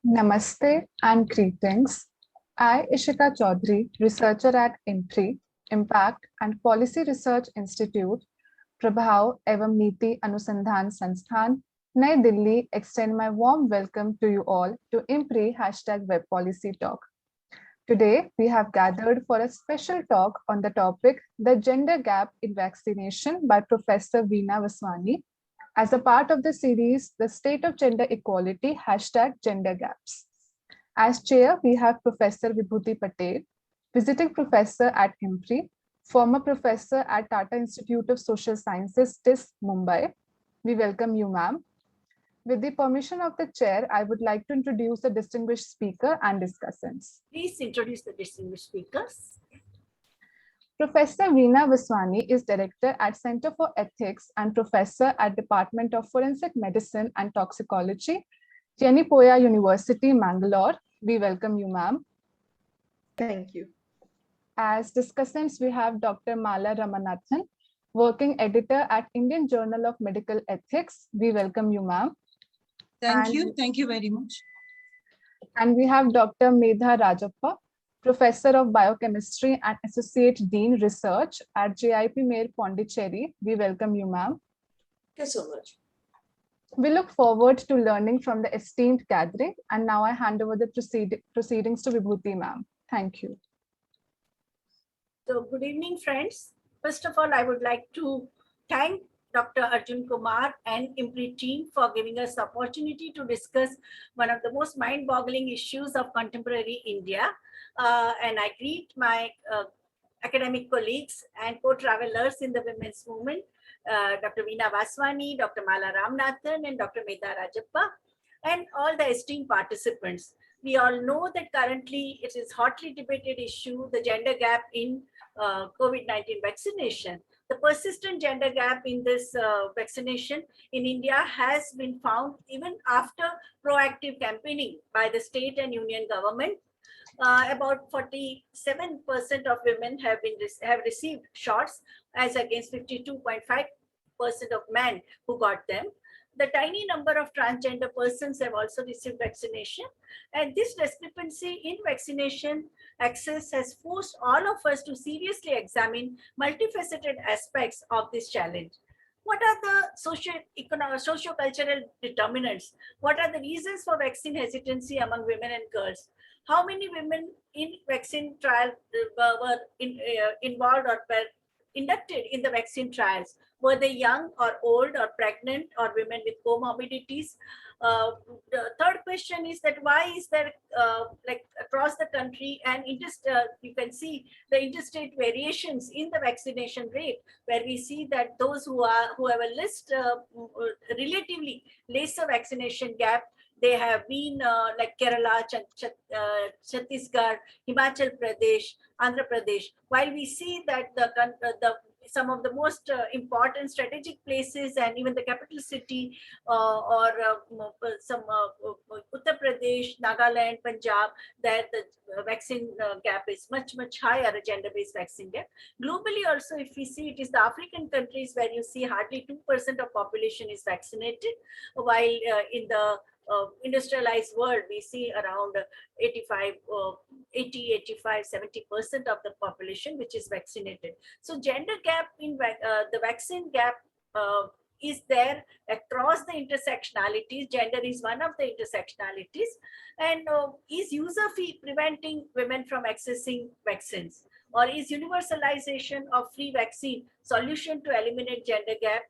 Namaste and greetings. I, Ishika Chaudhary, researcher at IMPRI, Impact and Policy Research Institute, Prabhav एवं नीति अनुसंधान संस्थान, नई Delhi, extend my warm welcome to you all to IMPRI #Web Policy Talk. Today, we have gathered for a special talk on the topic, the gender gap in vaccination by Professor Veena Vaswani, as a part of the series, The State of Gender Equality, #Gender Gaps. As chair, we have Professor Vibhuti Patel, visiting professor at IMPRI, former professor at Tata Institute of Social Sciences, TIS, Mumbai. We welcome you, ma'am. With the permission of the chair, I would like to introduce the distinguished speaker and discussants. Please introduce the distinguished speakers. Professor Veena Vaswani is director at Center for Ethics and professor at Department of Forensic Medicine and Toxicology, Jenipoya University, Mangalore. We welcome you, ma'am. Thank you. As discussants, we have Dr. Mala Ramanathan, working editor at Indian Journal of Medical Ethics. We welcome you, ma'am. Thank you very much. And we have Dr. Medha Rajappa, Professor of Biochemistry and Associate Dean Research at JIP Mayor Pondicherry. We welcome you, ma'am. Thank you so much. We look forward to learning from the esteemed gathering. And now I hand over the proceedings to Vibhuti, ma'am. Thank you. So good evening, friends. First of all, I would like to thank Dr. Arjun Kumar and IMPRI team for giving us the opportunity to discuss one of the most mind-boggling issues of contemporary India. And I greet my academic colleagues and co-travelers in the women's movement, Dr. Veena Vaswani, Dr. Mala Ramanathan, and Dr. Medha Rajappa, and all the esteemed participants. We all know that currently it is hotly debated issue, the gender gap in COVID-19 vaccination. The persistent gender gap in this vaccination in India has been found even after proactive campaigning by the state and union government. About 47% of women have received shots, as against 52.5% of men who got them. The tiny number of transgender persons have also received vaccination. And this discrepancy in vaccination access has forced all of us to seriously examine multifaceted aspects of this challenge. What are the socio-cultural determinants? What are the reasons for vaccine hesitancy among women and girls? How many women in vaccine trial were involved or were inducted in the vaccine trials? Were they young or old or pregnant or women with comorbidities? The third question is that why is there like across the country and you can see the interstate variations in the vaccination rate, where we see that those who have a relatively lesser vaccination gap, they have been like Kerala, Chhattisgarh, Himachal Pradesh, Andhra Pradesh. While we see that some of the most important strategic places and even the capital city or some Uttar Pradesh, Nagaland, Punjab, that the vaccine gap is much higher, a gender-based vaccine gap. Globally also, if we see, it is the African countries where you see hardly 2% of population is vaccinated, while in the industrialized world, we see around 70% of the population which is vaccinated. So gender gap in the vaccine gap is there across the intersectionalities. Gender is one of the intersectionalities, and is user fee preventing women from accessing vaccines, or is universalization of free vaccine solution to eliminate gender gap?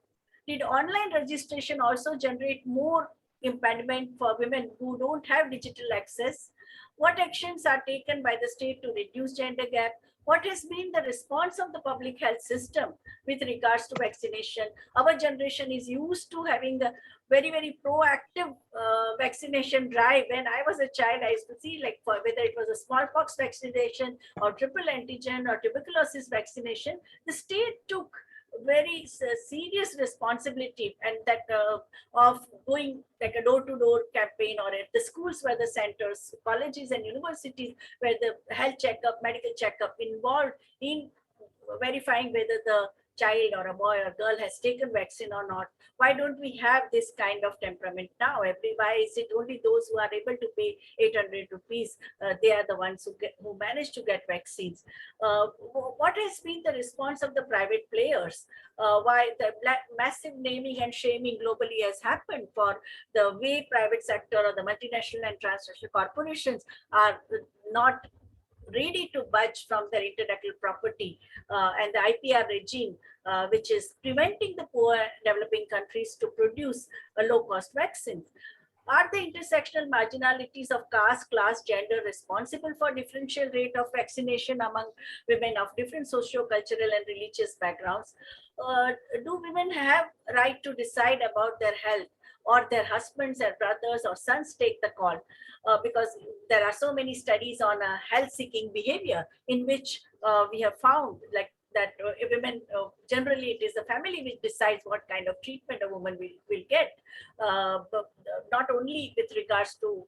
Did online registration also generate more impediment for women who don't have digital access? What actions are taken by the state to reduce gender gap? What has been the response of the public health system with regards to vaccination? Our generation is used to having a very proactive vaccination drive. When I was a child, I used to see, like, for whether it was a smallpox vaccination or triple antigen or tuberculosis vaccination, the state took very serious responsibility, and that of going like a door-to-door campaign, or at the schools where the centers, colleges and universities where the health checkup, medical checkup involved in verifying whether the child or a boy or girl has taken vaccine or not. Why don't we have this kind of temperament now? Why is it only those who are able to pay 800 rupees? They are the ones who manage to get vaccines. What has been the response of the private players? Why the massive naming and shaming globally has happened for the way private sector or the multinational and transnational corporations are not ready to budge from their intellectual property and the IPR regime, which is preventing the poor developing countries to produce a low-cost vaccine. Are the intersectional marginalities of caste, class, gender responsible for differential rate of vaccination among women of different socio-cultural and religious backgrounds? Do women have right to decide about their health, or their husbands or brothers or sons take the call? Because there are so many studies on health-seeking behavior in which we have found like that women, generally it is the family which decides what kind of treatment a woman will get, but not only with regards to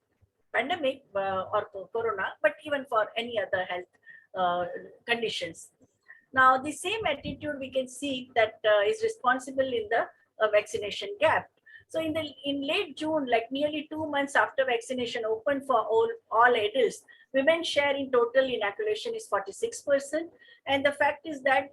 pandemic or corona, but even for any other health conditions. Now, the same attitude we can see that is responsible in the vaccination gap. So in late June, like nearly 2 months after vaccination opened for all adults, women's share in total inoculation is 46%. And the fact is that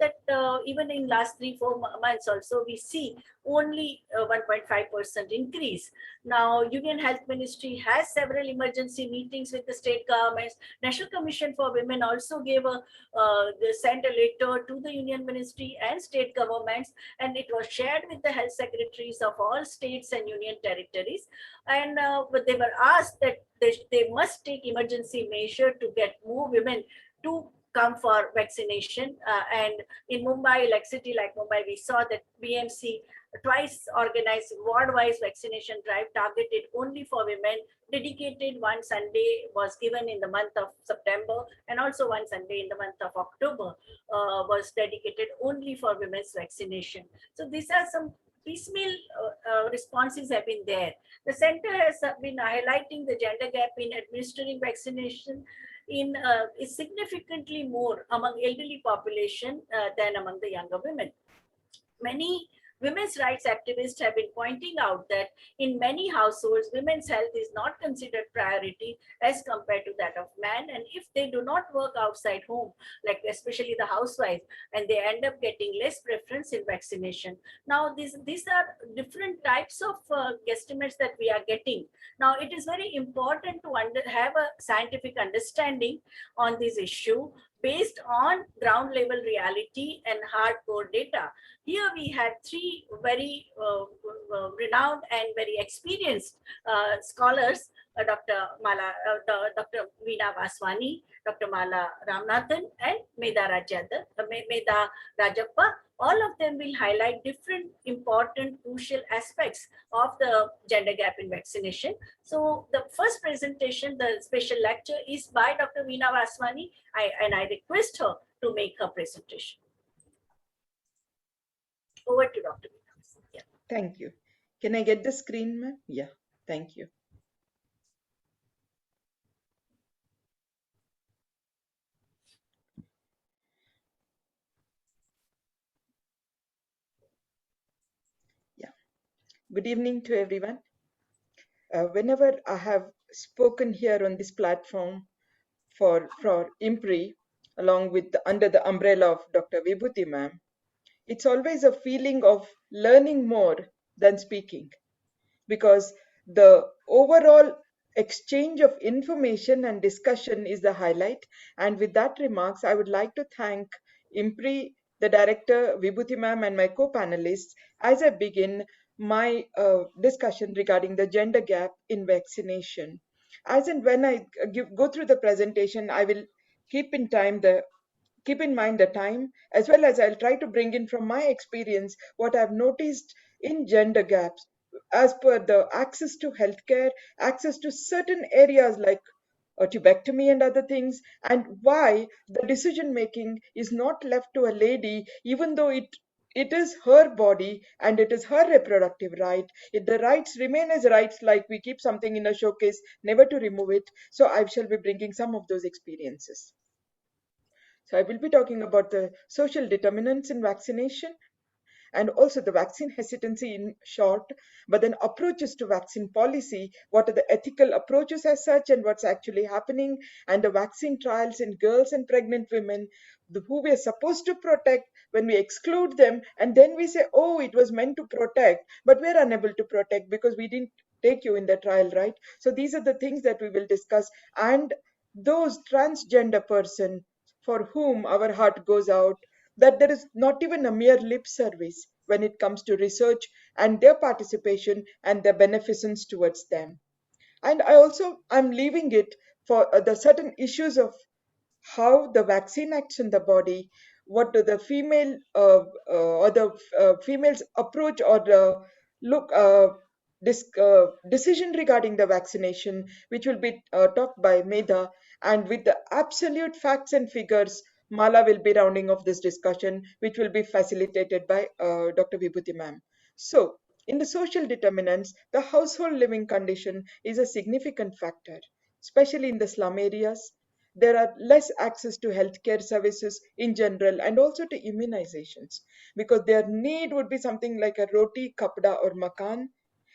even in last 3-4 months also, we see only 1.5% increase. Now, Union Health Ministry has several emergency meetings with the state governments. National Commission for Women also sent a letter to the Union Ministry and state governments, and it was shared with the health secretaries of all states and union territories. And they were asked that they must take emergency measure to get more women to come for vaccination. And in Mumbai, like city like Mumbai, we saw that BMC twice organized ward-wise vaccination drive targeted only for women. Dedicated one Sunday was given in the month of September, and also one Sunday in the month of October was dedicated only for women's vaccination. So these are some piecemeal responses have been there. The center has been highlighting the gender gap in administering vaccination is significantly more among elderly population than among the younger women. Many women's rights activists have been pointing out that in many households, women's health is not considered priority as compared to that of man. And if they do not work outside home, like especially the housewives, and they end up getting less preference in vaccination. Now, these are different types of guesstimates that we are getting. Now, it is very important to have a scientific understanding on this issue based on ground level reality and hardcore data. Here we had three very renowned and very experienced scholars, Dr. Veena Vaswani, Dr. Mala Ramanathan, and Medha Rajappa. All of them will highlight different important crucial aspects of the gender gap in vaccination. So the first presentation, the special lecture, is by Dr. Veena Vaswani, and I request her to make her presentation. Over to Dr. Veena. Yeah. Thank you. Can I get the screen, ma'am? Yeah, thank you. Yeah. Good evening to everyone. Whenever I have spoken here on this platform for IMPRI, along with under the umbrella of Dr. Vibhuti ma'am, it's always a feeling of learning more than speaking, because the overall exchange of information and discussion is the highlight. And with that remarks, I would like to thank IMPRI, the director, Vibhuti ma'am, and my co-panelists as I begin my discussion regarding the gender gap in vaccination. As and when I go through the presentation, I will keep in mind the time, as well as I'll try to bring in from my experience what I've noticed in gender gaps as per the access to healthcare, access to certain areas like tubectomy and other things, and why the decision making is not left to a lady, even though it is her body and it is her reproductive right. The rights remain as rights, like we keep something in a showcase, never to remove it. So I shall be bringing some of those experiences. So I will be talking about the social determinants in vaccination, and also the vaccine hesitancy in short, but then approaches to vaccine policy, what are the ethical approaches as such and what's actually happening, and the vaccine trials in girls and pregnant women who we are supposed to protect, when we exclude them and then we say, oh, it was meant to protect, but we're unable to protect because we didn't take you in the trial, right? So these are the things that we will discuss. And those transgender person for whom our heart goes out, that there is not even a mere lip service when it comes to research and their participation and their beneficence towards them. And I'm leaving it for the certain issues of how the vaccine acts in the body, what do the female or the female's approach or the look decision regarding the vaccination, which will be talked by Medha, and with the absolute facts and figures, Mala will be rounding off this discussion, which will be facilitated by Dr. Vibhuti ma'am. So, in the social determinants, the household living condition is a significant factor, especially in the slum areas. There are less access to healthcare services in general and also to immunizations because their need would be something like a roti, kapda, or makan.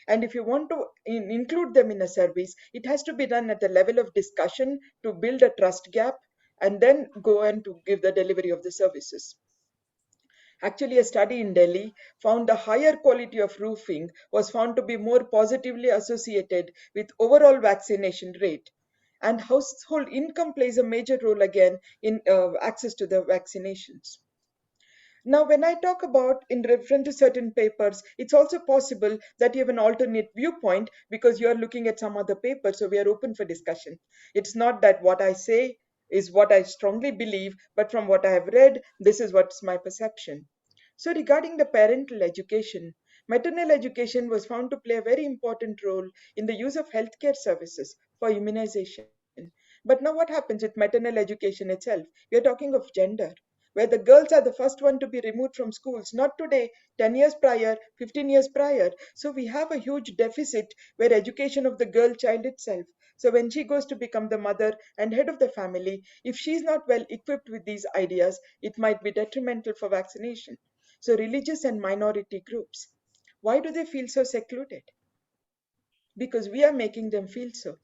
And if you want to include them in a service, it has to be done at the level of discussion to build a trust gap and then go and to give the delivery of the services. Actually, a study in Delhi found the higher quality of roofing was found to be more positively associated with overall vaccination rate. And household income plays a major role again in access to the vaccinations. Now, when I talk about in reference to certain papers, it's also possible that you have an alternate viewpoint because you are looking at some other paper. So we are open for discussion. It's not that what I say is what I strongly believe, but from what I have read, this is what's my perception. So regarding the parental education, maternal education was found to play a very important role in the use of healthcare services for immunization. But now what happens with maternal education itself? We are talking of gender, where the girls are the first one to be removed from schools, not today, 10 years prior, 15 years prior. So we have a huge deficit where education of the girl child itself. So when she goes to become the mother and head of the family, if she's not well equipped with these ideas, it might be detrimental for vaccination. So religious and minority groups, why do they feel so secluded? Because we are making them feel so.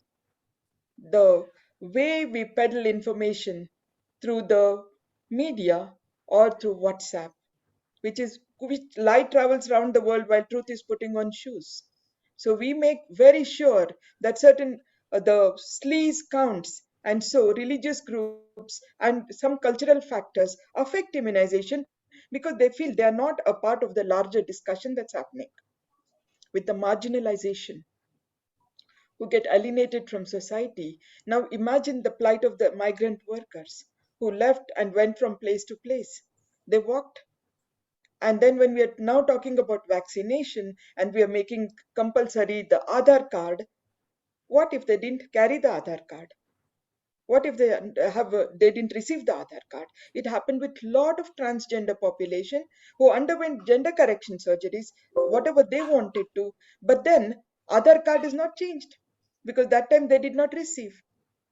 The way we peddle information through the media or through WhatsApp, which light travels around the world while truth is putting on shoes. So we make very sure that certain the sleaze counts, and so religious groups and some cultural factors affect immunization because they feel they are not a part of the larger discussion that's happening. With the marginalization, who get alienated from society. Now imagine the plight of the migrant workers who left and went from place to place. They walked. And then when we are now talking about vaccination and we are making compulsory the Aadhaar card, what if they didn't carry the Aadhaar card? What if they didn't receive the Aadhaar card? It happened with a lot of transgender population who underwent gender correction surgeries, whatever they wanted to, but then Aadhaar card is not changed because that time they did not receive.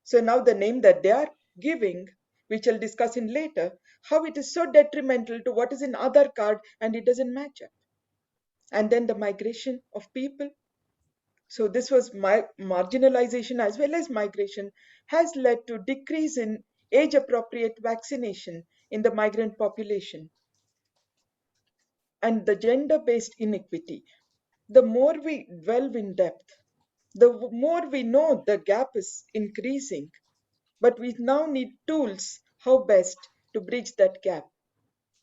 So now the name that they are giving, which I'll discuss in later, how it is so detrimental to what is in Aadhaar card and it doesn't match up. And then the migration of people. So this was my marginalization as well as migration has led to decrease in age appropriate vaccination in the migrant population. And the gender based inequity. The more we delve in depth, the more we know the gap is increasing, but we now need tools how best to bridge that gap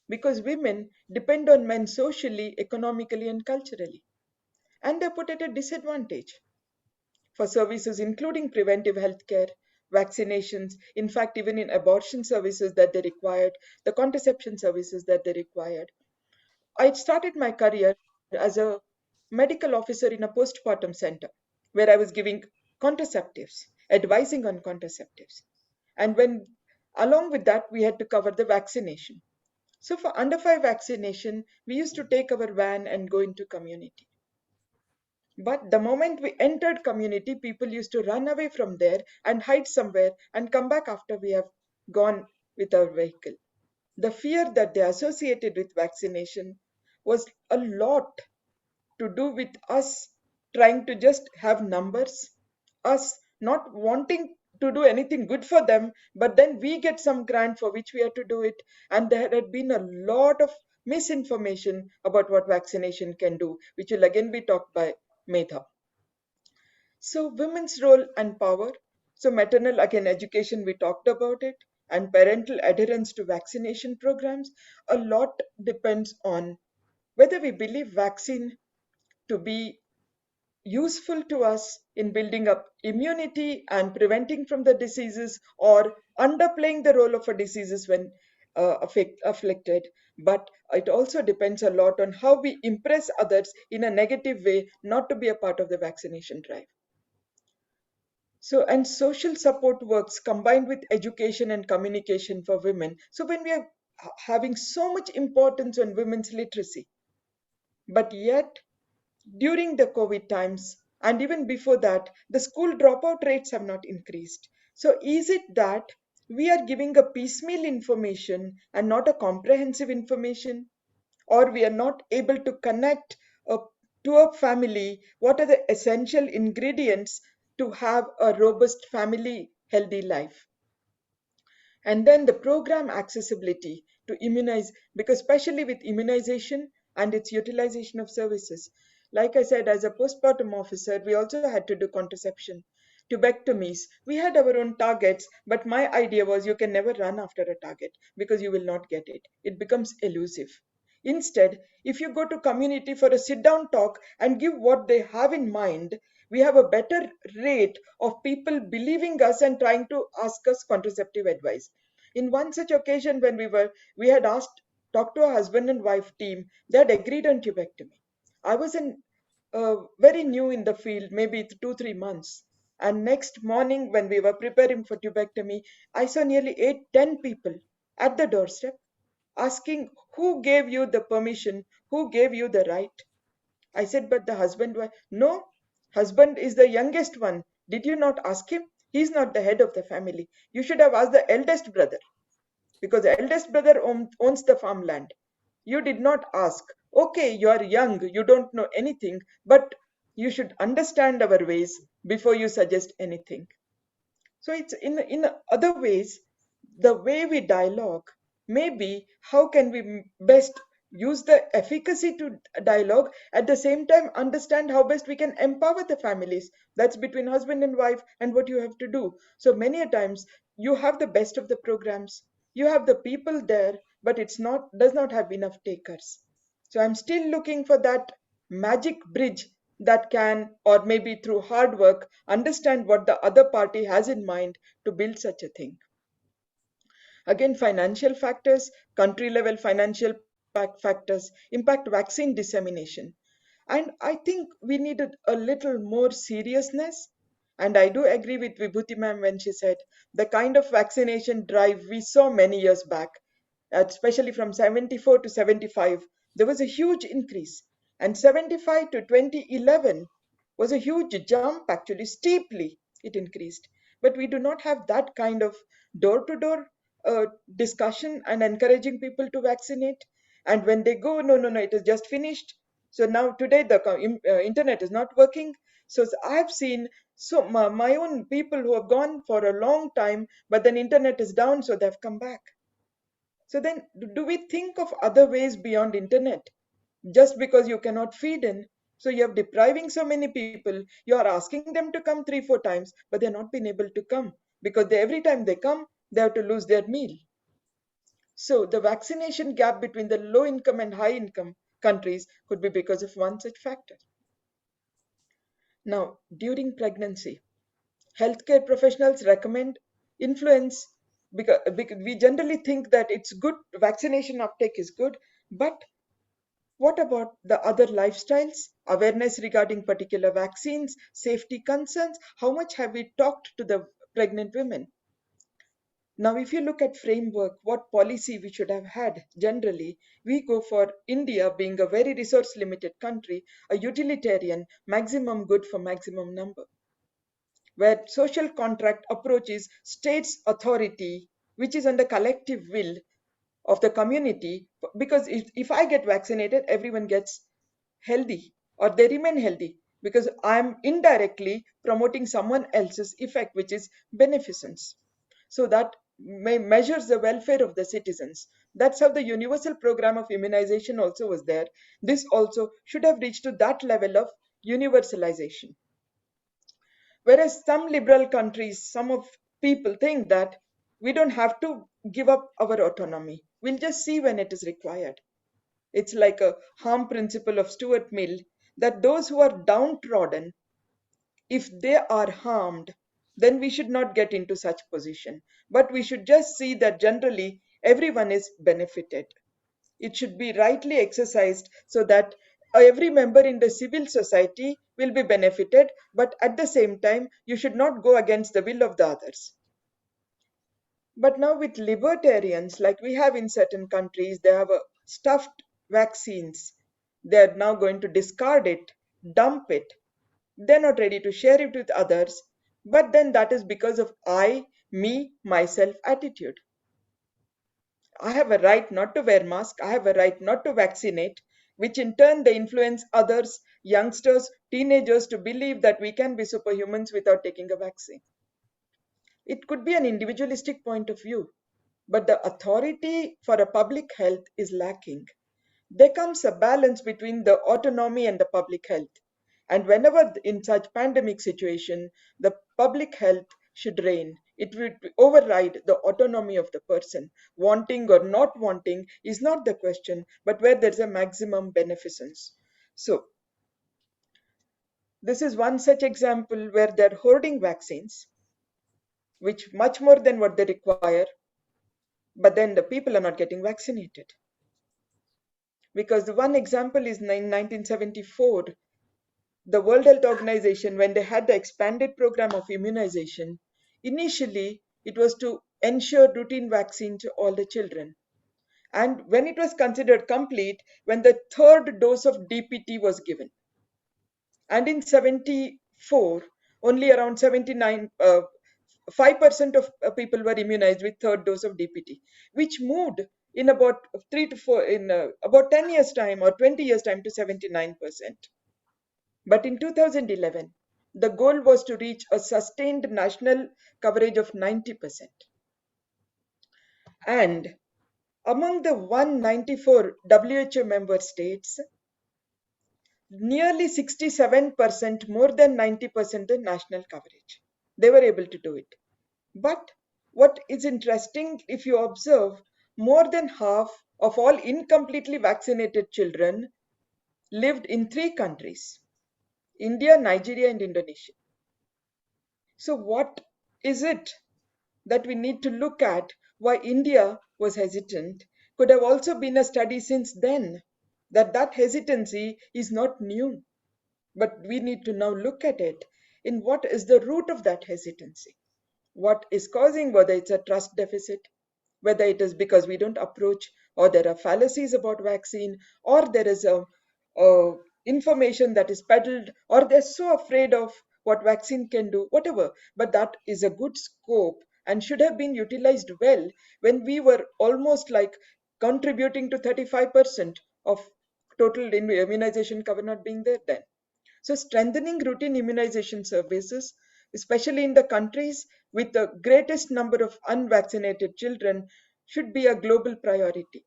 because women depend on men socially, economically, and culturally, and they're put at a disadvantage for services including preventive health care, vaccinations, in fact, even in abortion services that they required, the contraception services that they required. I started my career as a medical officer in a postpartum center where I was giving contraceptives, advising on contraceptives. And when along with that, we had to cover the vaccination. So for under 5 vaccination, we used to take our van and go into community. But the moment we entered community, people used to run away from there and hide somewhere and come back after we have gone with our vehicle. The fear that they associated with vaccination was a lot to do with us trying to just have numbers, us not wanting to do anything good for them, but then we get some grant for which we have to do it. And there had been a lot of misinformation about what vaccination can do, which will again be talked by Medha. So women's role and power. So maternal, again, education, we talked about it, and parental adherence to vaccination programs. A lot depends on whether we believe vaccine to be useful to us in building up immunity and preventing from the diseases, or underplaying the role of a diseases when afflicted. But it also depends a lot on how we impress others in a negative way not to be a part of the vaccination drive. So, and social support works combined with education and communication for women. So when we are having so much importance on women's literacy, but yet during the COVID times and even before that, the school dropout rates have not increased. So is it that we are giving a piecemeal information and not a comprehensive information? Or we are not able to connect to a family what are the essential ingredients to have a robust family healthy life? And then the program accessibility to immunize, because especially with immunization and its utilization of services, like I said, as a postpartum officer, we also had to do contraception, tubectomies. We had our own targets, but my idea was you can never run after a target because you will not get it. It becomes elusive. Instead, if you go to community for a sit down talk and give what they have in mind, we have a better rate of people believing us and trying to ask us contraceptive advice. In one such occasion when we had talked to a husband and wife team, they had agreed on tubectomy. I was very new in the field, maybe 2-3 months. And next morning when we were preparing for tubectomy, I saw nearly 8-10 people at the doorstep asking, who gave you the permission? Who gave you the right? I said, but the husband, no, husband is the youngest one. Did you not ask him? He's not the head of the family. You should have asked the eldest brother, because the eldest brother owns the farmland. You did not ask. Okay, you are young, you don't know anything, but you should understand our ways before you suggest anything. So it's in other ways, the way we dialogue, maybe how can we best use the efficacy to dialogue, at the same time understand how best we can empower the families. That's between husband and wife and what you have to do. So many a times you have the best of the programs, you have the people there, but does not have enough takers. So I'm still looking for that magic bridge that can, or maybe through hard work, understand what the other party has in mind to build such a thing. Again, financial factors, country level financial factors impact vaccine dissemination. And I think we needed a little more seriousness. And I do agree with Vibhuti ma'am when she said the kind of vaccination drive we saw many years back, especially from 74 to 75, there was a huge increase. And 75 to 2011 was a huge jump, actually, steeply it increased. But we do not have that kind of door to door discussion and encouraging people to vaccinate. And when they go, no, it is just finished. So now today the internet is not working. So I have seen my own people who have gone for a long time, but then internet is down, so they've come back. So then do we think of other ways beyond internet? Just because you cannot feed in, so you're depriving so many people, you are asking them to come 3-4 times, but they're not been able to come because every time they come, they have to lose their meal. So the vaccination gap between the low income and high income countries could be because of one such factor. Now, during pregnancy, healthcare professionals recommend influence, because we generally think that it's good, vaccination uptake is good, but what about the other lifestyles, awareness regarding particular vaccines, safety concerns? How much have we talked to the pregnant women? Now, if you look at framework, what policy we should have had, generally, we go for India being a very resource limited country, a utilitarian, maximum good for maximum number, where social contract approaches states authority, which is under collective will, of the community, because if I get vaccinated, everyone gets healthy or they remain healthy, because I'm indirectly promoting someone else's effect, which is beneficence. So that measures the welfare of the citizens. That's how the universal program of immunization also was there. This also should have reached to that level of universalization. Whereas some liberal countries, some of people think that we don't have to give up our autonomy. We'll just see when it is required. It's like a harm principle of Stuart Mill, that those who are downtrodden, if they are harmed, then we should not get into such position. But we should just see that generally everyone is benefited. It should be rightly exercised so that every member in the civil society will be benefited, but at the same time, you should not go against the will of the others. But now with libertarians, like we have in certain countries, they have stuffed vaccines. They're now going to discard it, dump it. They're not ready to share it with others. But then that is because of I, me, myself attitude. I have a right not to wear mask. I have a right not to vaccinate, which in turn they influence others, youngsters, teenagers to believe that we can be superhumans without taking a vaccine. It could be an individualistic point of view, but the authority for a public health is lacking. There comes a balance between the autonomy and the public health. And whenever in such pandemic situation, the public health should reign. It would override the autonomy of the person. Wanting or not wanting is not the question, but where there's a maximum beneficence. So, this is one such example where they're hoarding vaccines, which much more than what they require, but then the people are not getting vaccinated. Because the one example is in 1974, the World Health Organization, when they had the expanded program of immunization, initially it was to ensure routine vaccine to all the children. And when it was considered complete, when the third dose of DPT was given. And in 74, only around 5% of people were immunized with third dose of DPT, which moved in about 3 to 4, in about 10 years time or 20 years time to 79%. But in 2011, the goal was to reach a sustained national coverage of 90%. And among the 194 WHO member states, nearly 67%, more than 90% the national coverage. They were able to do it. But what is interesting, if you observe, more than half of all incompletely vaccinated children lived in 3 countries: India, Nigeria, and Indonesia. So what is it that we need to look at? Why India was hesitant could have also been a study since then, that hesitancy is not new. But we need to now look at it in what is the root of that hesitancy. What is causing, whether it's a trust deficit, whether it is because we don't approach, or there are fallacies about vaccine, or there is a information that is peddled, or they're so afraid of what vaccine can do, whatever. But that is a good scope and should have been utilized well when we were almost like contributing to 35% of total immunization cover not being there then. So strengthening routine immunization services, especially in the countries with the greatest number of unvaccinated children, should be a global priority.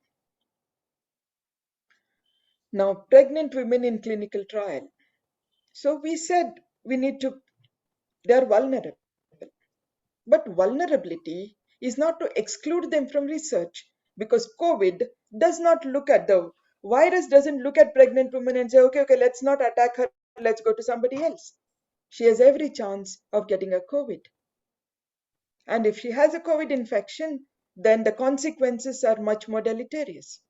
Now, pregnant women in clinical trial. So we said they are vulnerable. But vulnerability is not to exclude them from research, because COVID does not look at the virus, doesn't look at pregnant women and say, okay, let's not attack her, let's go to somebody else. She has every chance of getting a COVID. And if she has a COVID infection, then the consequences are much more deleterious.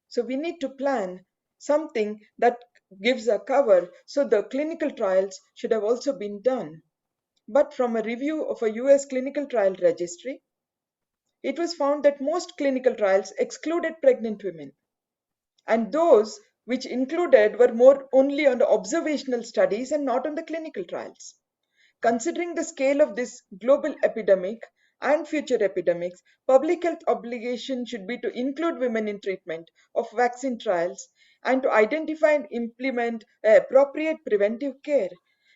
So we need to plan something that gives a cover. So the clinical trials should have also been done. But from a review of a US clinical trial registry, it was found that most clinical trials excluded pregnant women. And those which included were more only on the observational studies and not on the clinical trials. Considering the scale of this global epidemic, and future epidemics, public health obligation should be to include women in treatment of vaccine trials and to identify and implement appropriate preventive care.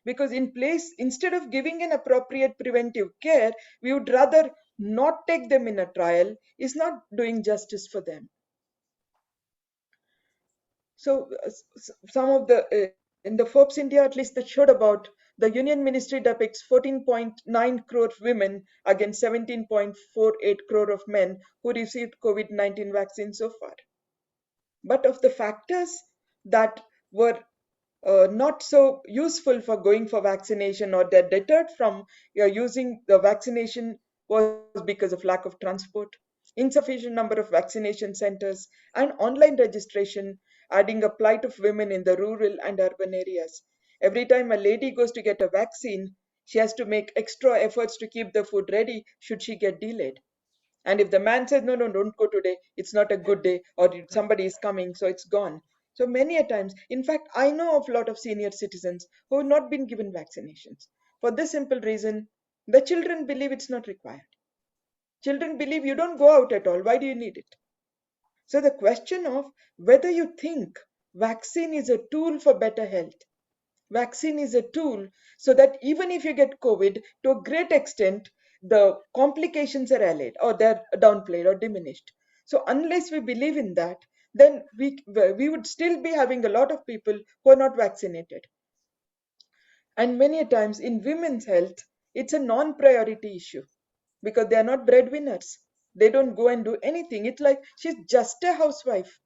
Because instead of giving an appropriate preventive care, we would rather not take them in a trial, is not doing justice for them. So some of the in the Forbes India at least that showed about the Union Ministry depicts 14.9 crore women against 17.48 crore of men who received COVID-19 vaccine so far. But of the factors that were not so useful for going for vaccination or that deterred from using the vaccination was because of lack of transport, insufficient number of vaccination centers, and online registration, adding a plight of women in the rural and urban areas. Every time a lady goes to get a vaccine, she has to make extra efforts to keep the food ready should she get delayed. And if the man says, no, no, don't go today, it's not a good day, or somebody is coming, so it's gone. So many a times, in fact, I know of a lot of senior citizens who have not been given vaccinations. For this simple reason, the children believe it's not required. Children believe you don't go out at all. Why do you need it? So the question of whether you think vaccine is a tool for better health, vaccine is a tool so that even if you get COVID, to a great extent, the complications are allayed or they're downplayed or diminished. So unless we believe in that, then we would still be having a lot of people who are not vaccinated. And many times in women's health, it's a non-priority issue because they are not breadwinners. They don't go and do anything. It's like she's just a housewife.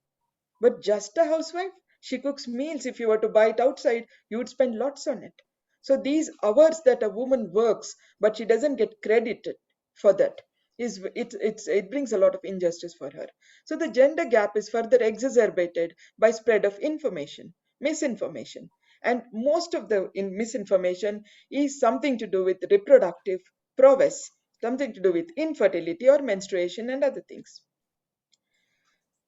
But just a housewife, she cooks meals. If you were to buy it outside, you would spend lots on it. So these hours that a woman works, but she doesn't get credited for that, it brings a lot of injustice for her. So the gender gap is further exacerbated by spread of information, misinformation. And most of the misinformation is something to do with reproductive prowess, something to do with infertility or menstruation and other things.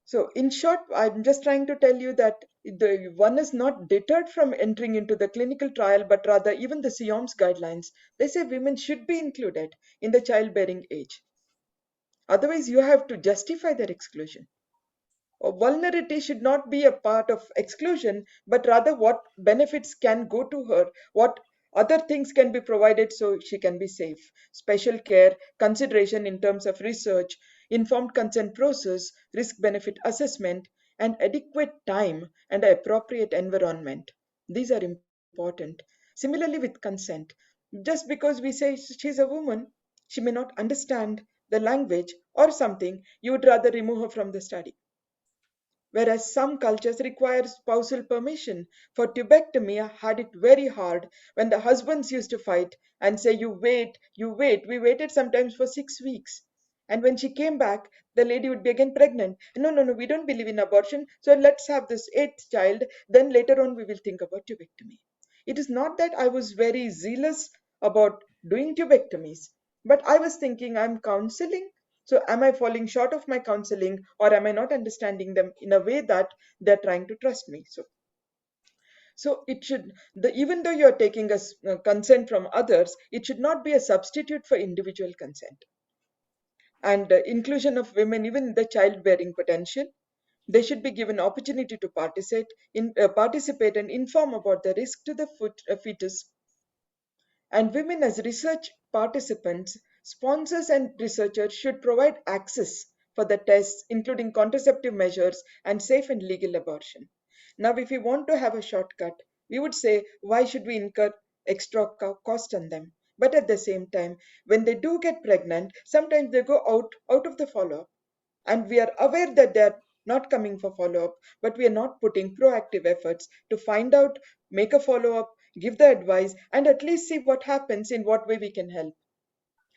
So in short, I'm just trying to tell you that the one is not deterred from entering into the clinical trial, but rather even the SIOMS guidelines, they say women should be included in the childbearing age. Otherwise, you have to justify their exclusion. Vulnerability should not be a part of exclusion, but rather what benefits can go to her, what other things can be provided so she can be safe. Special care, consideration in terms of research, informed consent process, risk benefit assessment, and adequate time and appropriate environment. These are important. Similarly with consent, just because we say she's a woman, she may not understand the language or something, you would rather remove her from the study. Whereas some cultures require spousal permission. For tubectomy, I had it very hard when the husbands used to fight and say, you wait, you wait. We waited sometimes for 6 weeks. And when she came back, the lady would be again pregnant. No, no, no, we don't believe in abortion. So let's have this 8th child. Then later on, we will think about tubectomy. It is not that I was very zealous about doing tubectomies, but I was thinking I'm counseling. So am I falling short of my counseling, or am I not understanding them in a way that they're trying to trust me? So it should, even though you're taking a consent from others, it should not be a substitute for individual consent. And inclusion of women, even in the childbearing potential, they should be given opportunity to participate and inform about the risk to the fetus. And women as research participants, sponsors and researchers should provide access for the tests, including contraceptive measures and safe and legal abortion. Now, if we want to have a shortcut, we would say, why should we incur extra cost on them? But at the same time, when they do get pregnant, sometimes they go out of the follow-up. And we are aware that they're not coming for follow-up, but we are not putting proactive efforts to find out, make a follow-up, give the advice, and at least see what happens, in what way we can help.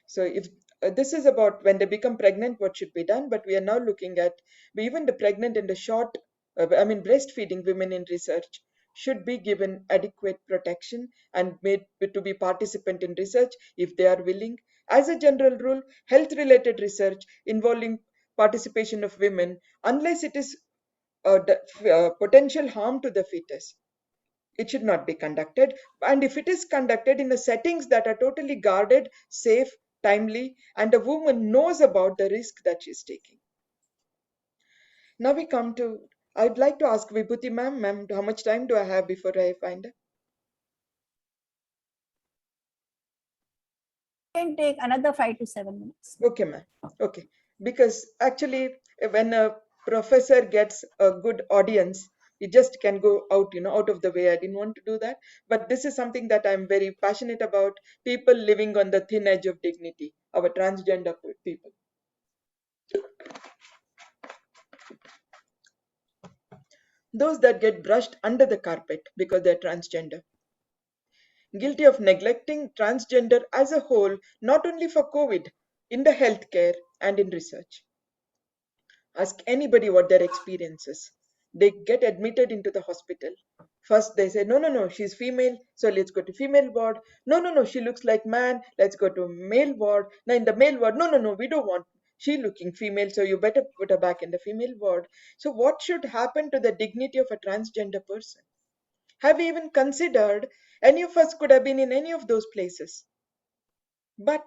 So if this is about when they become pregnant, what should be done, but we are now looking at even the pregnant and the breastfeeding women in research should be given adequate protection and made to be participant in research if they are willing. As a general rule, health-related research involving participation of women, unless it is potential harm to the fetus, it should not be conducted. And if it is conducted in the settings that are totally guarded, safe, timely, and a woman knows about the risk that she's taking. Now we come to, I'd like to ask Vibhuti ma'am, how much time do I have before I find her? Can take another 5 to 7 minutes. Okay, ma'am. Okay. Because actually, when a professor gets a good audience, it just can go out, out of the way. I didn't want to do that. But this is something that I'm very passionate about. People living on the thin edge of dignity, our transgender people. Those that get brushed under the carpet because they're transgender. Guilty of neglecting transgender as a whole, not only for COVID, in the healthcare and in research. Ask anybody what their experience is. They get admitted into the hospital. First they say, no, she's female, so let's go to female ward. No, she looks like man, let's go to male ward. Now in the male ward, no, we don't want she looking female, so you better put her back in the female ward. So what should happen to the dignity of a transgender person? Have we even considered any of us could have been in any of those places? But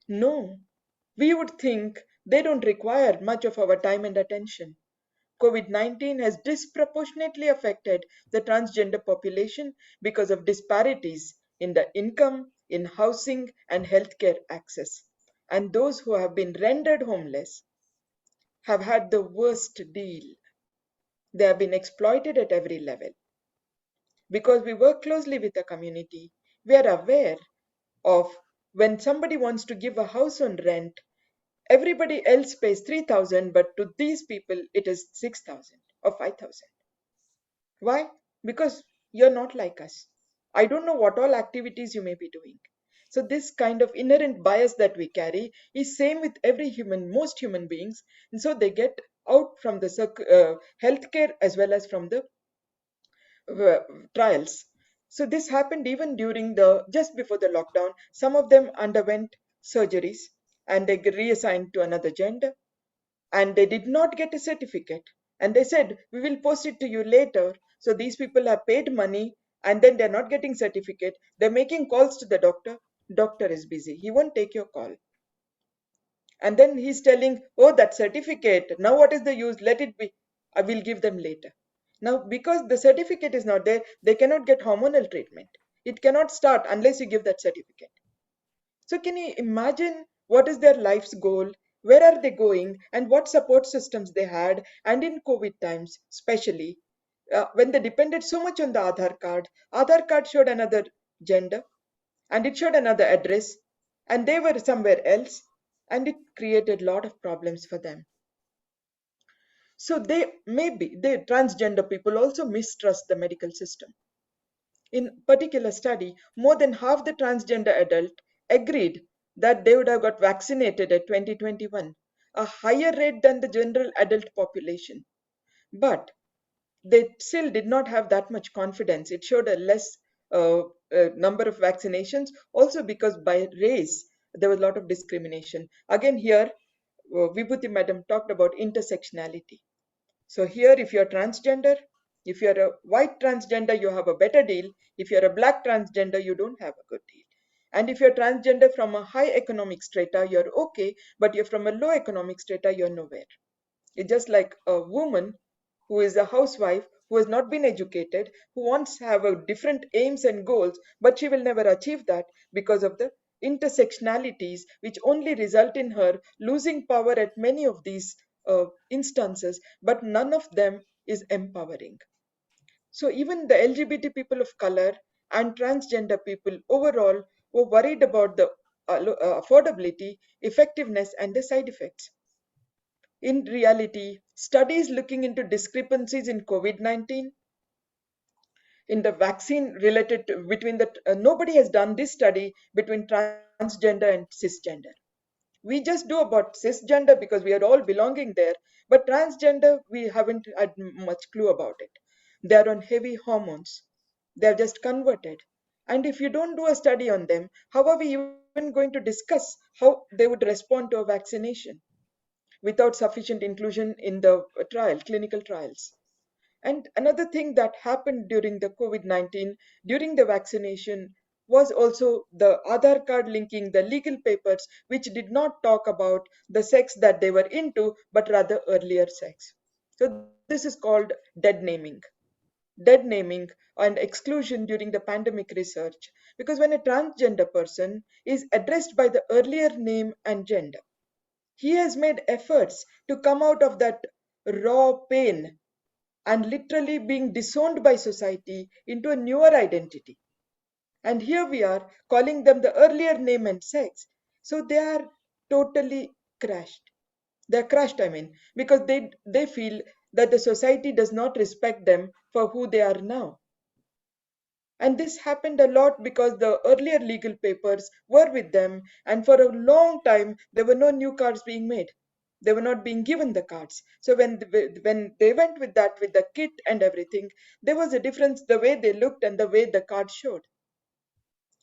no, we would think they don't require much of our time and attention. COVID-19 has disproportionately affected the transgender population because of disparities in the income, in housing, and healthcare access. And those who have been rendered homeless have had the worst deal. They have been exploited at every level. Because we work closely with the community, we are aware of when somebody wants to give a house on rent, everybody else pays 3,000, but to these people it is 6,000 or 5,000. Why? Because you're not like us. I don't know what all activities you may be doing. So this kind of inherent bias that we carry is same with every human, most human beings, and so they get out from the healthcare as well as from the trials. So this happened even during just before the lockdown. Some of them underwent surgeries and they get reassigned to another gender, and they did not get a certificate. And they said, we will post it to you later. So these people have paid money and then they're not getting certificate. They're making calls to the doctor. Doctor is busy. He won't take your call. And then he's telling, oh, that certificate, now what is the use? Let it be. I will give them later. Now, because the certificate is not there, they cannot get hormonal treatment. It cannot start unless you give that certificate. So can you imagine what is their life's goal? Where are they going? And what support systems they had? And in COVID times, especially, when they depended so much on the Aadhaar card showed another gender and it showed another address and they were somewhere else, and it created a lot of problems for them. So the transgender people also mistrust the medical system. In particular study, more than half the transgender adult agreed that they would have got vaccinated at 2021, a higher rate than the general adult population. But they still did not have that much confidence. It showed a less number of vaccinations, also because by race, there was a lot of discrimination. Again, here, Vibhuti madam talked about intersectionality. So here, if you're transgender, if you're a white transgender, you have a better deal. If you're a black transgender, you don't have a good deal. And if you're transgender from a high economic strata, you're okay, but you're from a low economic strata, you're nowhere. It's just like a woman who is a housewife, who has not been educated, who wants to have a different aims and goals, but she will never achieve that because of the intersectionalities, which only result in her losing power at many of these instances, but none of them is empowering. So even the LGBT people of color and transgender people overall were worried about the affordability, effectiveness, and the side effects. In reality, studies looking into discrepancies in COVID-19 in the vaccine related to, between the nobody has done this study between transgender and cisgender. We just do about cisgender because we are all belonging there, but transgender we haven't had much clue about it. They are on heavy hormones. They are just converted. And if you don't do a study on them, how are we even going to discuss how they would respond to a vaccination without sufficient inclusion in the clinical trials? And another thing that happened during the COVID-19, during the vaccination, was also the Aadhaar card linking the legal papers, which did not talk about the sex that they were into, but rather earlier sex. So this is called dead naming. Dead naming and exclusion during the pandemic research, because when a transgender person is addressed by the earlier name and gender, he has made efforts to come out of that raw pain and literally being disowned by society into a newer identity. And here we are calling them the earlier name and sex. So they are totally crushed. They're crushed, I mean, because they feel that the society does not respect them for who they are now. And this happened a lot because the earlier legal papers were with them, and for a long time there were no new cards being made. They were not being given the cards. So when they went with that, with the kit and everything, there was a difference the way they looked and the way the card showed.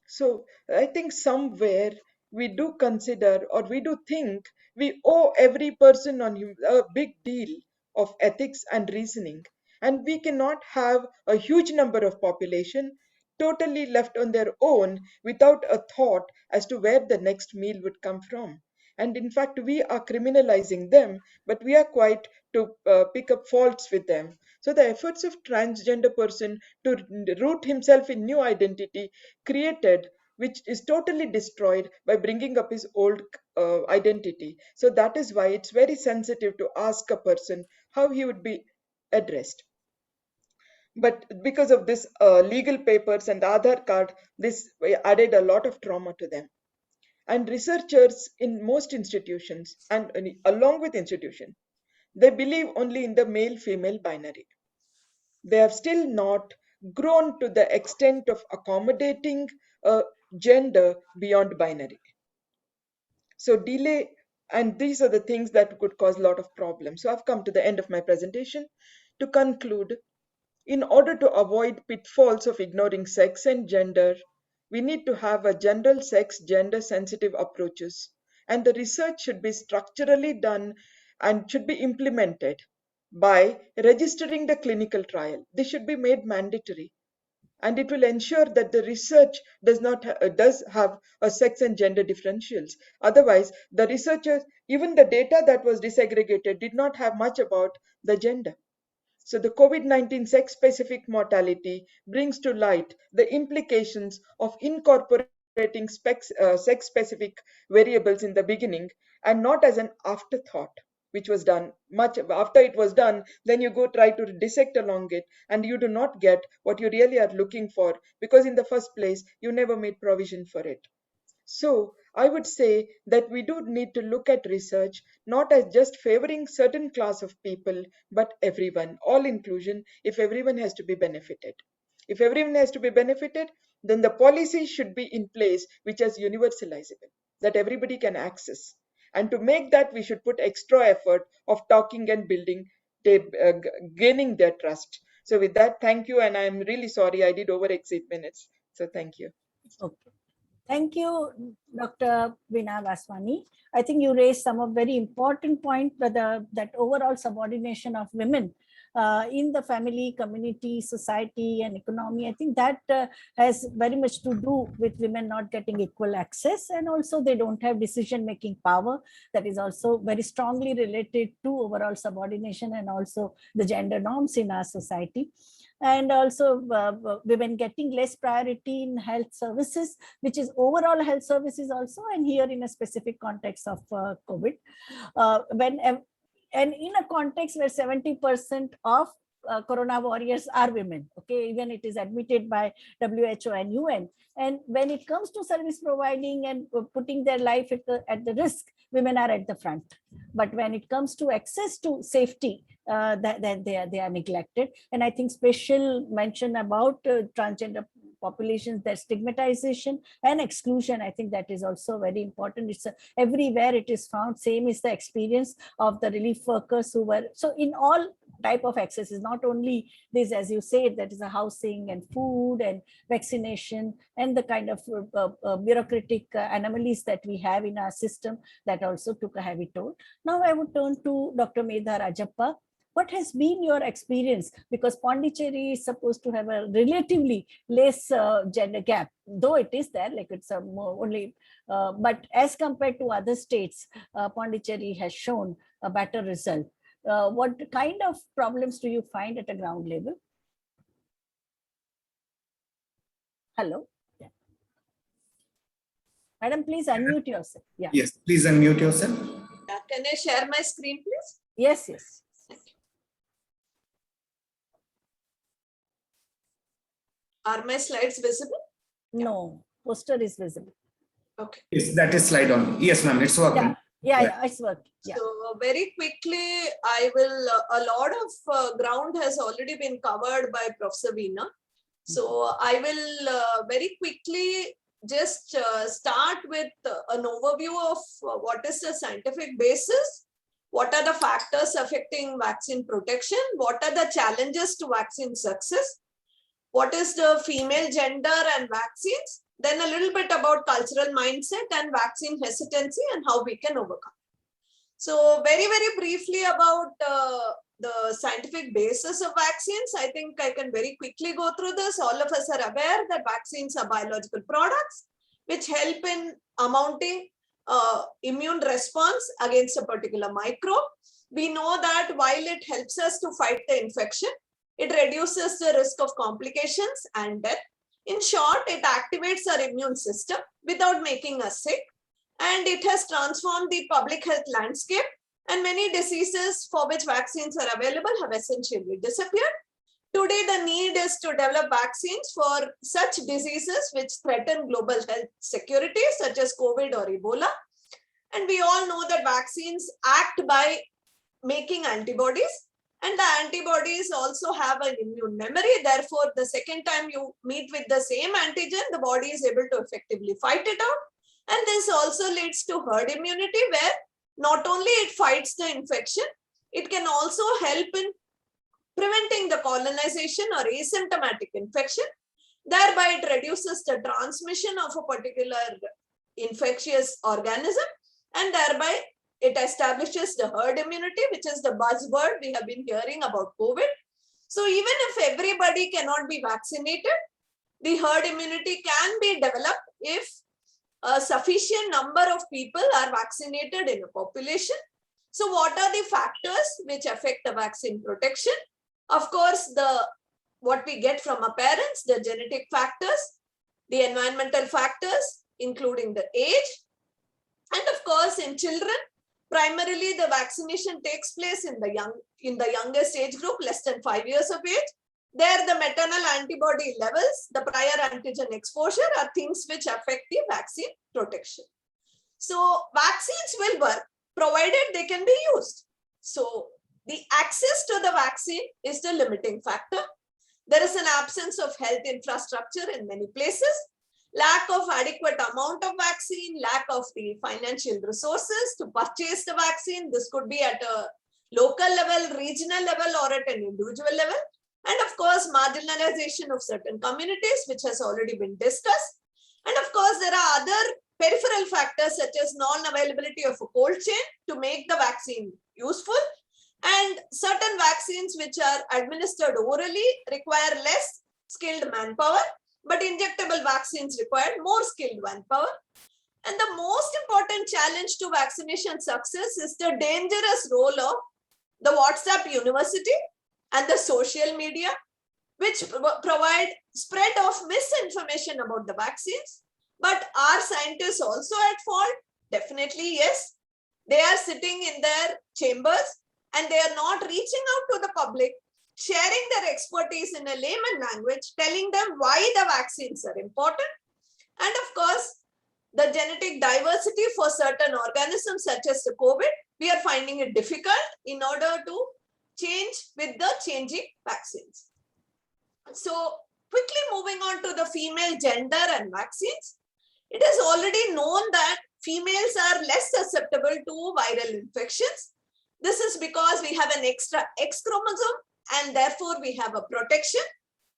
So I think somewhere we do consider, or we do think, we owe every person on a big deal of ethics and reasoning, and we cannot have a huge number of population totally left on their own without a thought as to where the next meal would come from. And in fact, we are criminalizing them, but we are quite to pick up faults with them. So the efforts of transgender person to root himself in new identity created, which is totally destroyed by bringing up his old identity. So that is why it's very sensitive to ask a person how he would be addressed. But because of this legal papers and the Aadhaar card, this added a lot of trauma to them. And researchers in most institutions, and along with institutions, they believe only in the male-female binary. They have still not grown to the extent of accommodating a gender beyond binary. So delay, and these are the things that could cause a lot of problems. So I've come to the end of my presentation. To conclude, in order to avoid pitfalls of ignoring sex and gender, we need to have a general sex gender sensitive approaches, and the research should be structurally done and should be implemented by registering the clinical trial. This should be made mandatory, and it will ensure that the research does have a sex and gender differentials. Otherwise, the researchers, even the data that was disaggregated, did not have much about the gender. So the COVID-19 sex-specific mortality brings to light the implications of incorporating sex-specific variables in the beginning and not as an afterthought, which was done much after it was done. Then you go try to dissect along it, and you do not get what you really are looking for, because in the first place you never made provision for it. So I would say that we do need to look at research not as just favoring certain class of people, but everyone, all inclusion, if everyone has to be benefited. If everyone has to be benefited, then the policy should be in place which is universalizable, that everybody can access. And to make that, we should put extra effort of talking and building, gaining their trust. So with that, thank you. And I'm really sorry I did over 8 minutes. So thank you. Okay. Thank you, Dr. Veena Vaswani. I think you raised some of very important point, that overall subordination of women in the family, community, society, and economy. I think that has very much to do with women not getting equal access, and also they don't have decision-making power. That is also very strongly related to overall subordination and also the gender norms in our society. And also women getting less priority in health services, which is overall health services also, and here in a specific context of COVID. And in a context where 70% of corona warriors are women, okay, even it is admitted by WHO and UN. And when it comes to service providing and putting their life at the risk, women are at the front. But when it comes to access to safety, that they are neglected. And I think special mention about transgender populations, their stigmatization and exclusion, I think that is also very important. It's everywhere it is found. Same is the experience of the relief workers who were, so in all type of accesses, not only this, as you said, that is a housing and food and vaccination and the kind of bureaucratic anomalies that we have in our system, that also took a heavy toll. Now I would turn to Dr. Medha Rajappa, What has been your experience? Because Pondicherry is supposed to have a relatively less gender gap, though it is there, like it's a more only, but as compared to other states, Pondicherry has shown a better result. What kind of problems do you find at a ground level? Hello? Yeah. Madam, please unmute yourself. Yeah. Yes, please unmute yourself. Can I share my screen, please? Yes, yes. Are my slides visible? No, poster is visible. Okay. Yes, that is slide on. Yes, ma'am, it's working. Yeah, it's working. Yeah. So very quickly, I will, a lot of ground has already been covered by Professor Veena. So I will very quickly just start with an overview of what is the scientific basis, what are the factors affecting vaccine protection, what are the challenges to vaccine success, what is the female gender and vaccines, then a little bit about cultural mindset and vaccine hesitancy and how we can overcome. So very, very briefly about the scientific basis of vaccines. I think I can very quickly go through this. All of us are aware that vaccines are biological products which help in mounting immune response against a particular microbe. We know that while it helps us to fight the infection, it reduces the risk of complications and death. In short, it activates our immune system without making us sick. And it has transformed the public health landscape, and many diseases for which vaccines are available have essentially disappeared. Today, the need is to develop vaccines for such diseases which threaten global health security, such as COVID or Ebola. And we all know that vaccines act by making antibodies, and the antibodies also have an immune memory. Therefore, the second time you meet with the same antigen, the body is able to effectively fight it out. And this also leads to herd immunity, where not only it fights the infection, it can also help in preventing the colonization or asymptomatic infection. Thereby, it reduces the transmission of a particular infectious organism, and thereby it establishes the herd immunity, which is the buzzword we have been hearing about COVID. So even if everybody cannot be vaccinated, the herd immunity can be developed if a sufficient number of people are vaccinated in a population. So what are the factors which affect the vaccine protection? Of course, what we get from our parents, the genetic factors, the environmental factors, including the age. And of course, in children, primarily the vaccination takes place in the youngest age group, less than 5 years of age. There, the maternal antibody levels, the prior antigen exposure are things which affect the vaccine protection. So vaccines will work provided they can be used. So the access to the vaccine is the limiting factor. There is an absence of health infrastructure in many places, lack of adequate amount of vaccine, lack of the financial resources to purchase the vaccine. This could be at a local level, regional level, or at an individual level. And of course, marginalization of certain communities, which has already been discussed. And of course, there are other peripheral factors such as non-availability of a cold chain to make the vaccine useful. And certain vaccines which are administered orally require less skilled manpower, but injectable vaccines require more skilled manpower. And the most important challenge to vaccination success is the dangerous role of the WhatsApp University and the social media, which provide spread of misinformation about the vaccines. But are scientists also at fault? Definitely, yes. They are sitting in their chambers and they are not reaching out to the public, sharing their expertise in a layman language, telling them why the vaccines are important. And of course, the genetic diversity for certain organisms such as the COVID, we are finding it difficult in order to change with the changing vaccines. So quickly moving on to the female gender and vaccines. It is already known that females are less susceptible to viral infections. This is because we have an extra X chromosome and therefore we have a protection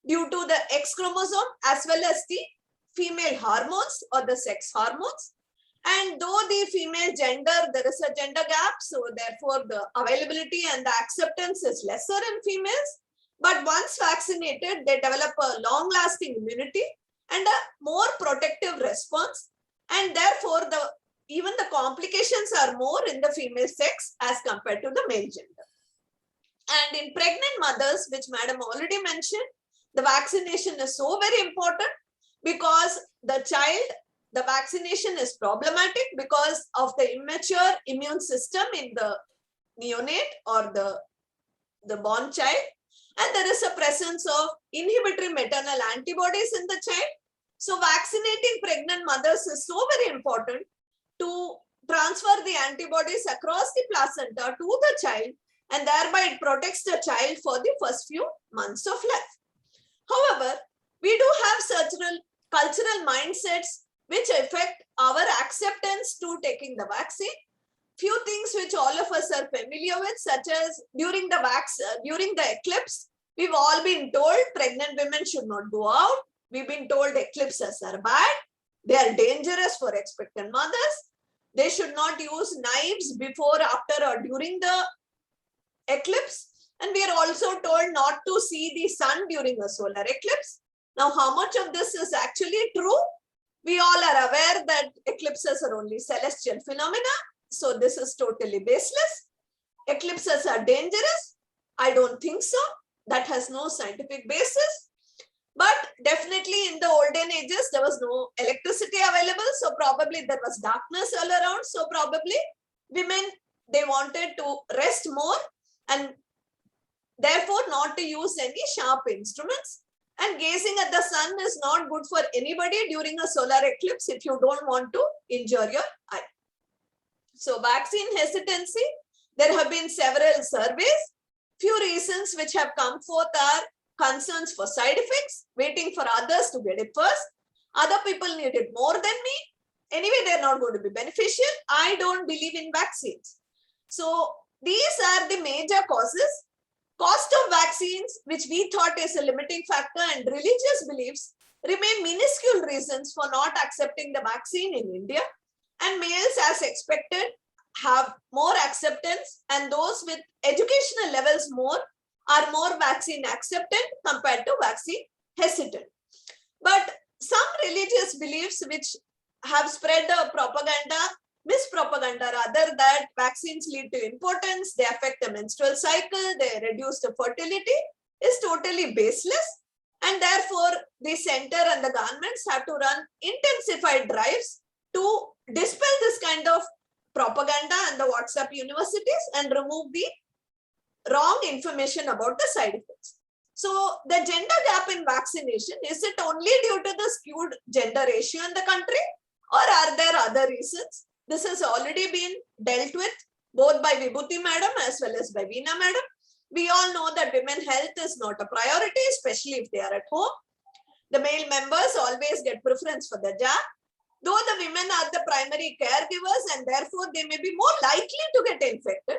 due to the X chromosome as well as the female hormones or the sex hormones. And though the female gender, there is a gender gap, so therefore the availability and the acceptance is lesser in females. But once vaccinated, they develop a long-lasting immunity and a more protective response. And therefore, even the complications are more in the female sex as compared to the male gender. And in pregnant mothers, which Madam already mentioned, the vaccination is so very important because the vaccination is problematic because of the immature immune system in the neonate or the born child. And there is a presence of inhibitory maternal antibodies in the child. So vaccinating pregnant mothers is so very important to transfer the antibodies across the placenta to the child, and thereby it protects the child for the first few months of life. However, we do have certain cultural mindsets which affect our acceptance to taking the vaccine. Few things which all of us are familiar with, such as during the eclipse, we've all been told pregnant women should not go out. We've been told eclipses are bad. They are dangerous for expectant mothers. They should not use knives before, after, or during the eclipse. And we are also told not to see the sun during a solar eclipse. Now, how much of this is actually true? We all are aware that eclipses are only celestial phenomena. So this is totally baseless. Eclipses are dangerous. I don't think so. That has no scientific basis. But definitely in the olden ages, there was no electricity available. So probably there was darkness all around. So probably women, they wanted to rest more and therefore not to use any sharp instruments. And gazing at the sun is not good for anybody during a solar eclipse if you don't want to injure your eye. So vaccine hesitancy, there have been several surveys. Few reasons which have come forth are concerns for side effects, waiting for others to get it first. Other people need it more than me. Anyway, they're not going to be beneficial. I don't believe in vaccines. So these are the major causes. Cost of vaccines, which we thought is a limiting factor, and religious beliefs remain minuscule reasons for not accepting the vaccine in India. And males, as expected, have more acceptance, and those with educational levels are more vaccine acceptant compared to vaccine hesitant. But some religious beliefs which have spread the mispropaganda rather, that vaccines lead to impotence, they affect the menstrual cycle, they reduce the fertility, is totally baseless. And therefore, the center and the governments have to run intensified drives to dispel this kind of propaganda and the WhatsApp universities and remove the wrong information about the side effects. So the gender gap in vaccination, is it only due to the skewed gender ratio in the country, or are there other reasons? This has already been dealt with both by Vibhuti Madam as well as by Veena Madam. We all know that women's health is not a priority, especially if they are at home. The male members always get preference for the jab. Though the women are the primary caregivers and therefore they may be more likely to get infected,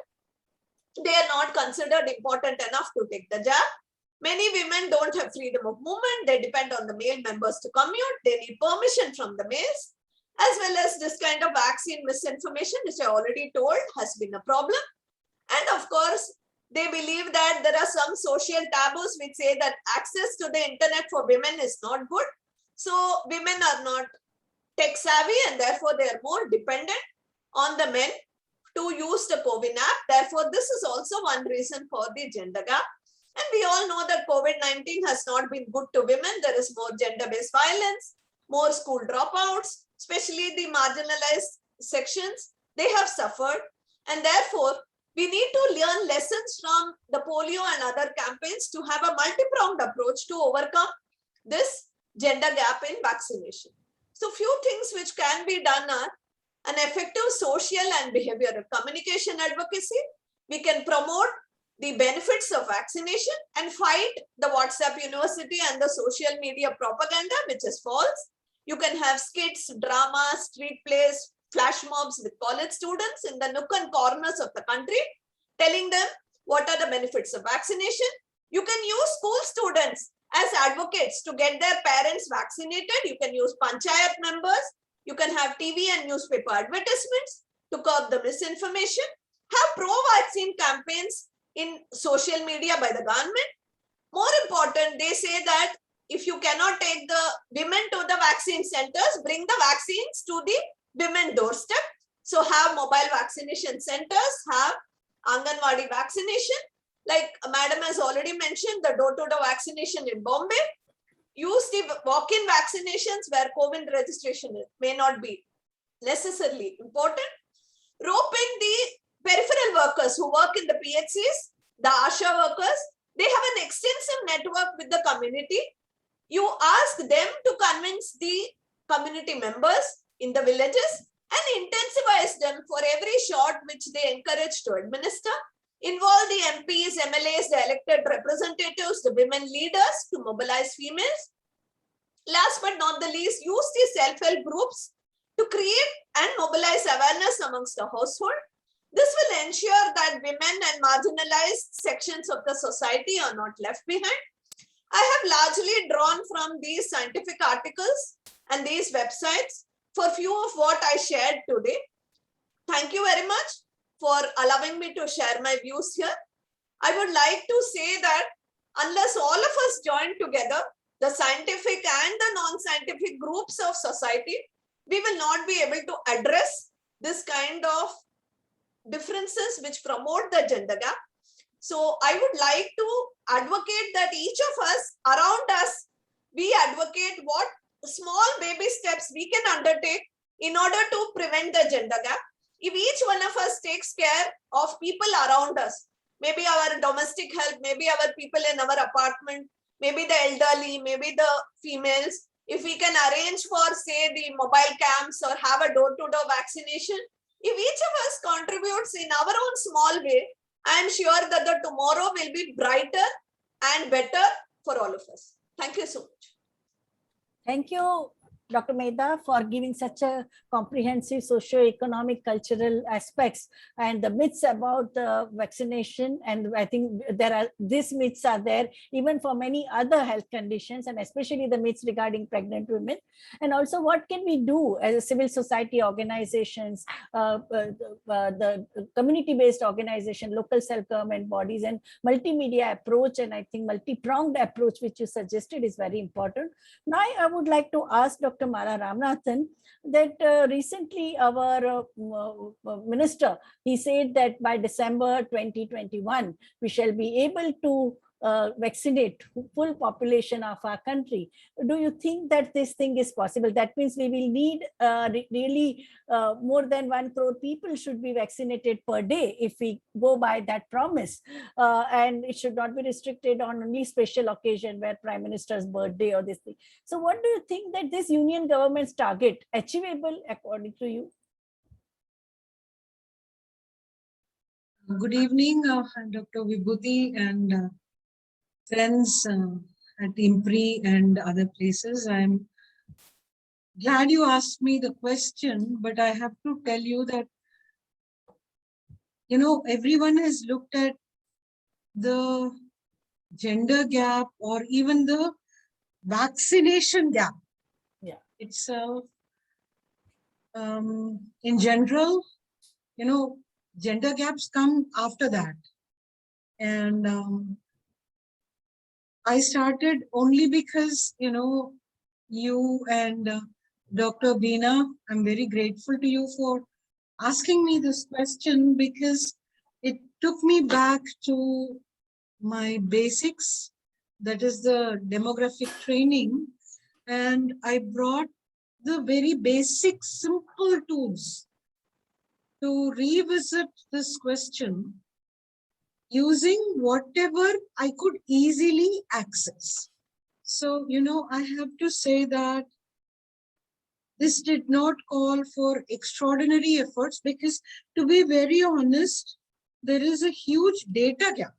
they are not considered important enough to take the jab. Many women don't have freedom of movement. They depend on the male members to commute. They need permission from the males, as well as this kind of vaccine misinformation, which I already told has been a problem. And of course, they believe that there are some social taboos which say that access to the internet for women is not good. So women are not tech savvy and therefore they are more dependent on the men to use the CoWIN app. Therefore, this is also one reason for the gender gap. And we all know that COVID-19 has not been good to women. There is more gender-based violence, more school dropouts, especially the marginalized sections. They have suffered. And therefore, we need to learn lessons from the polio and other campaigns to have a multi-pronged approach to overcome this gender gap in vaccination. So few things which can be done are an effective social and behavioral communication advocacy. We can promote the benefits of vaccination and fight the WhatsApp university and the social media propaganda, which is false. You can have skits, dramas, street plays, flash mobs with college students in the nook and corners of the country, telling them what are the benefits of vaccination. You can use school students as advocates to get their parents vaccinated. You can use panchayat members You can have TV and newspaper advertisements to curb the misinformation. Have pro-vaccine campaigns in social media by the government. More important, they say that if you cannot take the women to the vaccine centers, bring the vaccines to the women doorstep. So have mobile vaccination centers, have Anganwadi vaccination. Like Madam has already mentioned, the door-to-door vaccination in Bombay. Use the walk-in vaccinations where COVID registration may not be necessarily important. Rope in the peripheral workers who work in the PHCs, the ASHA workers. They have an extensive network with the community. You ask them to convince the community members in the villages and incentivize them for every shot which they encourage to administer. Involve the MPs, MLAs, the elected representatives, the women leaders to mobilize females. Last but not the least, use the self-help groups to create and mobilize awareness amongst the household. This will ensure that women and marginalized sections of the society are not left behind. I have largely drawn from these scientific articles and these websites for few of what I shared today. Thank you very much for allowing me to share my views here. I would like to say that unless all of us join together, the scientific and the non-scientific groups of society, we will not be able to address this kind of differences which promote the gender gap. So I would like to advocate that each of us around us, we advocate what small baby steps we can undertake in order to prevent the gender gap. If each one of us takes care of people around us, maybe our domestic help, maybe our people in our apartment, maybe the elderly, maybe the females, if we can arrange for, say, the mobile camps or have a door-to-door vaccination, if each of us contributes in our own small way, I am sure that the tomorrow will be brighter and better for all of us. Thank you so much. Thank you, Dr. Mehta, for giving such a comprehensive socio-economic, cultural aspects and the myths about vaccination. And I think these myths are there even for many other health conditions, and especially the myths regarding pregnant women. And also, what can we do as a civil society organizations, the community-based organization, local self-government bodies, and multimedia approach, and I think multi-pronged approach, which you suggested, is very important. Now, I would like to ask Dr. Mala Ramanathan that recently our minister, he said that by December 2021, we shall be able to vaccinate full population of our country. Do you think that this thing is possible? That means we will need really more than 1 crore people should be vaccinated per day if we go by that promise. And it should not be restricted on only special occasion where Prime Minister's birthday or this thing. So what do you think that this union government's target achievable according to you? Good evening, Dr. Vibhuti and friends at IMPRI and other places. I'm glad you asked me the question, but I have to tell you that, you know, everyone has looked at the gender gap or even the vaccination gap. Yeah. It's in general, you know, gender gaps come after that. And I started only because, you know, you and Dr. Beena, I'm very grateful to you for asking me this question, because it took me back to my basics, that is the demographic training. And I brought the very basic, simple tools to revisit this question using whatever I could easily access. So, you know, I have to say that this did not call for extraordinary efforts, because to be very honest, there is a huge data gap.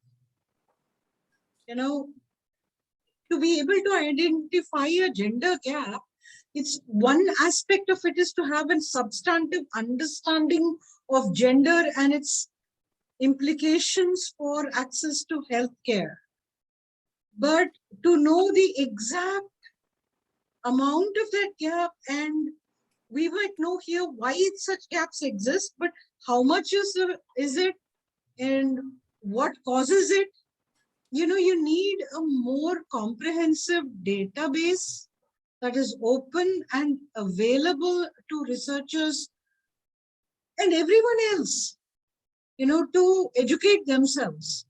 You know, to be able to identify a gender gap, it's one aspect of it is to have a substantive understanding of gender and its implications for access to healthcare. But to know the exact amount of that gap and we might know here why such gaps exist, but how much is it and what causes it? You know, you need a more comprehensive database that is open and available to researchers and everyone else, you know, to educate themselves.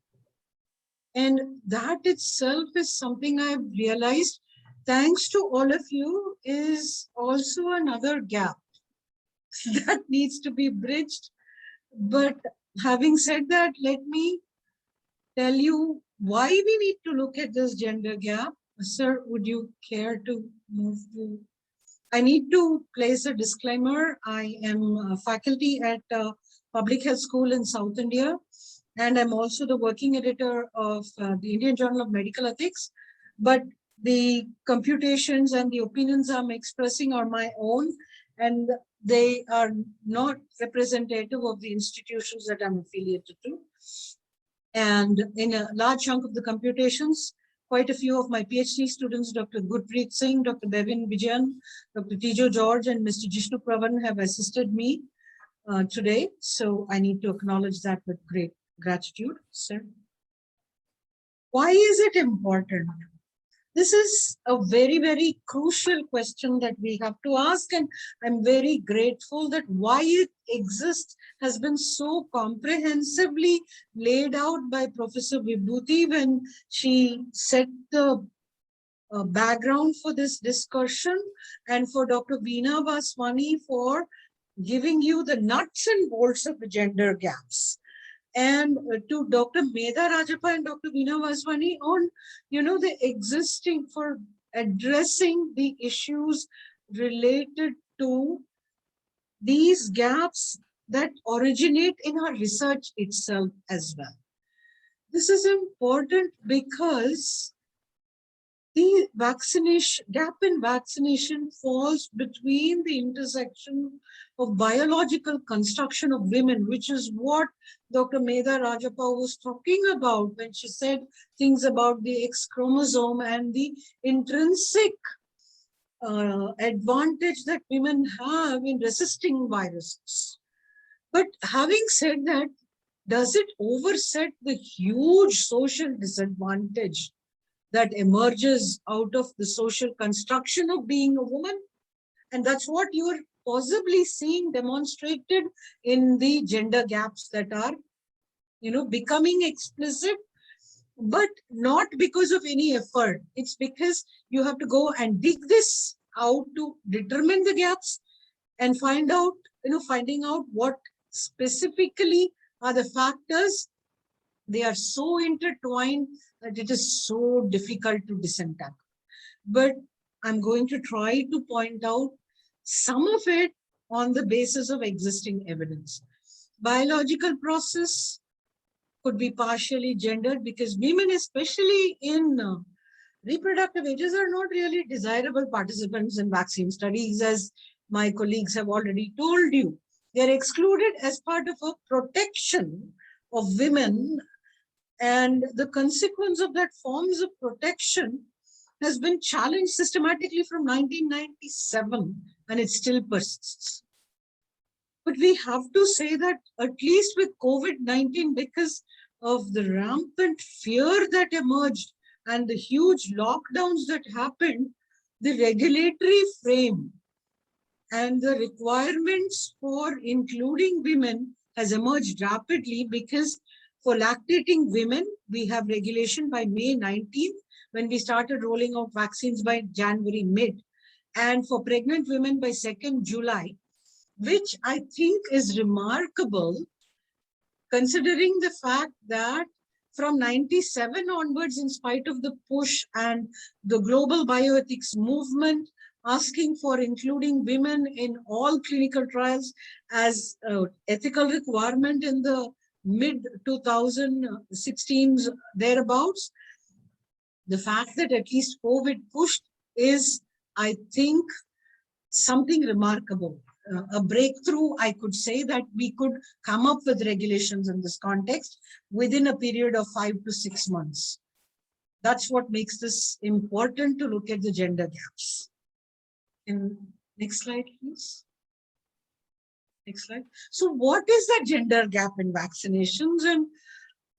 And that itself is something I've realized, thanks to all of you, is also another gap that needs to be bridged. But having said that, let me tell you why we need to look at this gender gap. Sir, would you care to move to? I need to place a disclaimer. I am a faculty at Public Health School in South India, and I'm also the working editor of the Indian Journal of Medical Ethics. But the computations and the opinions I'm expressing are my own, and they are not representative of the institutions that I'm affiliated to. And in a large chunk of the computations, quite a few of my PhD students, Dr. Gurpreet Singh, Dr. Bevin Vijayan, Dr. Tijo George, and Mr. Jishnu Pravan have assisted me today. So I need to acknowledge that with great gratitude, sir. Why is it important? This is a very, very crucial question that we have to ask, and I'm very grateful that why it exists has been so comprehensively laid out by Professor Vibhuti when she set the background for this discussion, and for Dr. Veena Vaswani for giving you the nuts and bolts of the gender gaps. And to Dr. Medha Rajappa and Dr. Veena Vaswani on, you know, the existing for addressing the issues related to these gaps that originate in our research itself as well. This is important because the gap in vaccination falls between the intersection of biological construction of women, which is what Dr. Medha Rajappa was talking about when she said things about the X chromosome and the intrinsic advantage that women have in resisting viruses. But having said that, does it overset the huge social disadvantage that emerges out of the social construction of being a woman? And that's what you're possibly seeing demonstrated in the gender gaps that are, you know, becoming explicit, but not because of any effort. It's because you have to go and dig this out to determine the gaps and find out, you know, finding out what specifically are the factors. They are so intertwined that it is so difficult to disentangle. But I'm going to try to point out some of it on the basis of existing evidence. Biological process could be partially gendered because women, especially in reproductive ages, are not really desirable participants in vaccine studies, as my colleagues have already told you. They're excluded as part of a protection of women, and the consequence of that forms of protection has been challenged systematically from 1997, and it still persists. But we have to say that at least with COVID-19, because of the rampant fear that emerged and the huge lockdowns that happened, the regulatory frame and the requirements for including women has emerged rapidly, because for lactating women, we have regulation by May 19th, when we started rolling out vaccines by January mid, and for pregnant women by 2nd July, which I think is remarkable, considering the fact that from 97 onwards, in spite of the push and the global bioethics movement asking for including women in all clinical trials as an ethical requirement in the mid 2016s thereabouts, the fact that at least COVID pushed is, I think, something remarkable. A breakthrough, I could say, that we could come up with regulations in this context within a period of 5 to 6 months. That's what makes this important to look at the gender gaps. And Next slide, please. Next slide. So what is the gender gap in vaccinations? And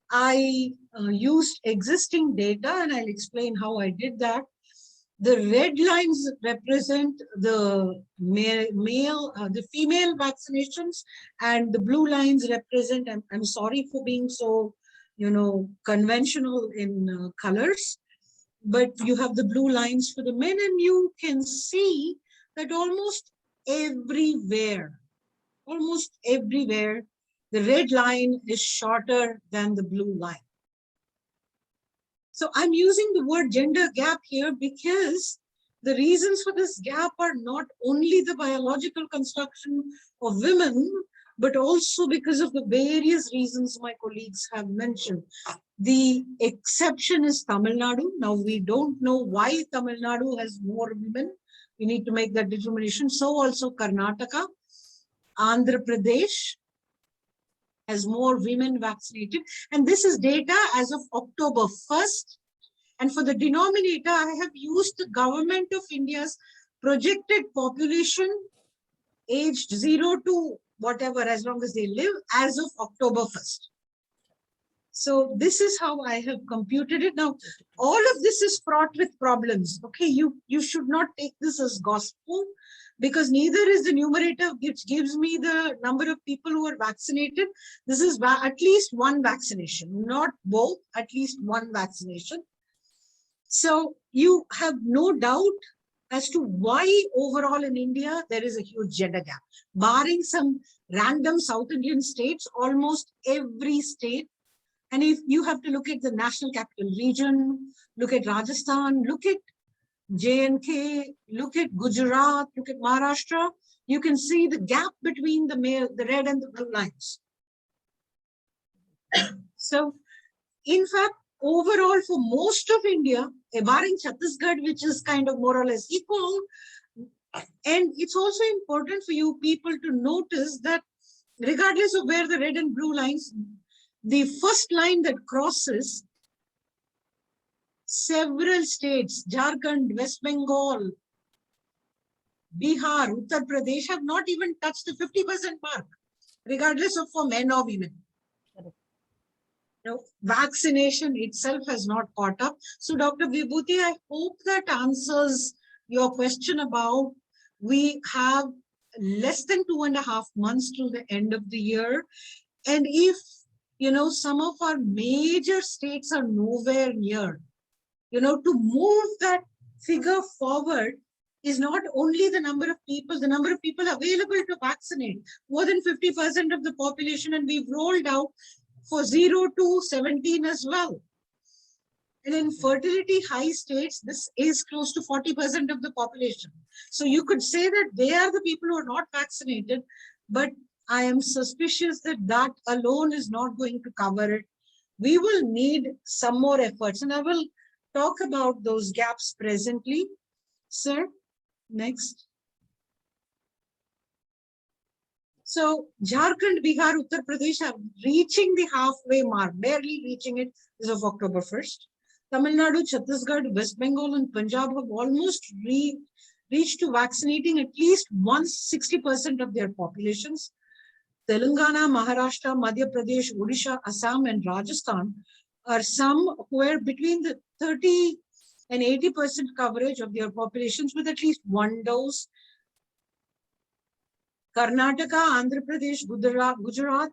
I used existing data, and I'll explain how I did that. The red lines represent the the female vaccinations, and the blue lines represent, I'm sorry for being so, conventional in colors, but you have the blue lines for the men, and you can see that almost everywhere, the red line is shorter than the blue line. So I'm using the word gender gap here because the reasons for this gap are not only the biological construction of women, but also because of the various reasons my colleagues have mentioned. The exception is Tamil Nadu. Now, we don't know why Tamil Nadu has more women. We need to make that determination. So also Karnataka, Andhra Pradesh has more women vaccinated. And this is data as of October 1st. And for the denominator, I have used the Government of India's projected population aged 0 to whatever, as long as they live, as of October 1st. So this is how I have computed it. Now, all of this is fraught with problems. Okay, you should not take this as gospel, because neither is the numerator which gives me the number of people who are vaccinated. This is at least one vaccination, not both, at least one vaccination. So you have no doubt as to why overall in India there is a huge gender gap. Barring some random South Indian states, almost every state, and if you have to look at the National Capital Region, look at Rajasthan, look at J&K, look at Gujarat, look at Maharashtra, you can see the gap between the red and the blue lines. So, in fact, overall for most of India, barring Chhattisgarh, which is kind of more or less equal, and it's also important for you people to notice that regardless of where the red and blue lines, the first line that crosses several states, Jharkhand, West Bengal, Bihar, Uttar Pradesh, have not even touched the 50% mark, regardless of for men or women. Vaccination itself has not caught up. So Dr. Vibhuti, I hope that answers your question about we have less than 2.5 months till the end of the year. And if, some of our major states are nowhere near, to move that figure forward is not only the number of people available to vaccinate, more than 50% of the population, and we've rolled out for 0 to 17 as well. And in fertility high states, this is close to 40% of the population. So you could say that they are the people who are not vaccinated, but I am suspicious that that alone is not going to cover it. We will need some more efforts, and I will talk about those gaps presently. Sir, next. So Jharkhand, Bihar, Uttar Pradesh are reaching the halfway mark, barely reaching it as of October 1st. Tamil Nadu, Chhattisgarh, West Bengal, and Punjab have almost reached to vaccinating at least 60% of their populations. Telangana, Maharashtra, Madhya Pradesh, Odisha, Assam, and Rajasthan are some who are between the 30 and 80% coverage of their populations with at least one dose. Karnataka, Andhra Pradesh, Gujarat,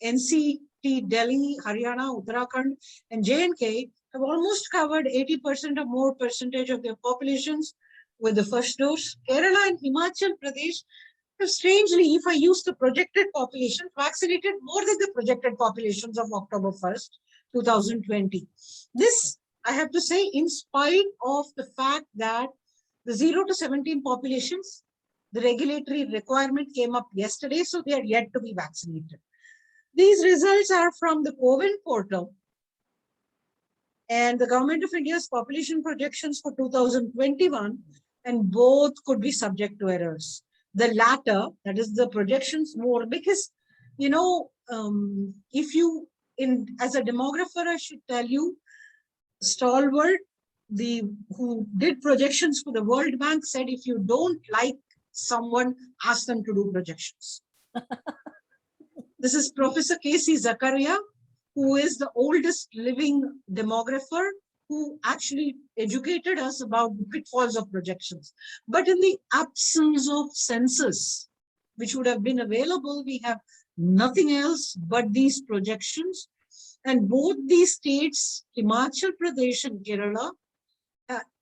NCT, Delhi, Haryana, Uttarakhand, and J&K have almost covered 80% or more percentage of their populations with the first dose. Kerala and Himachal Pradesh have, strangely, if I use the projected population, vaccinated more than the projected populations of October 1st, 2020. This, I have to say, in spite of the fact that the 0 to 17 populations, the regulatory requirement came up yesterday, so they are yet to be vaccinated. These results are from the CoWIN portal and the Government of India's population projections for 2021, and both could be subject to errors. The latter, that is the projections more, because, if you, as a demographer, I should tell you, Stalwart, who did projections for the World Bank, said if you don't like someone asked them to do projections. This is Professor K.C. Zakaria, who is the oldest living demographer, who actually educated us about the pitfalls of projections. But in the absence of census, which would have been available, we have nothing else but these projections. And both these states, Himachal Pradesh and Kerala,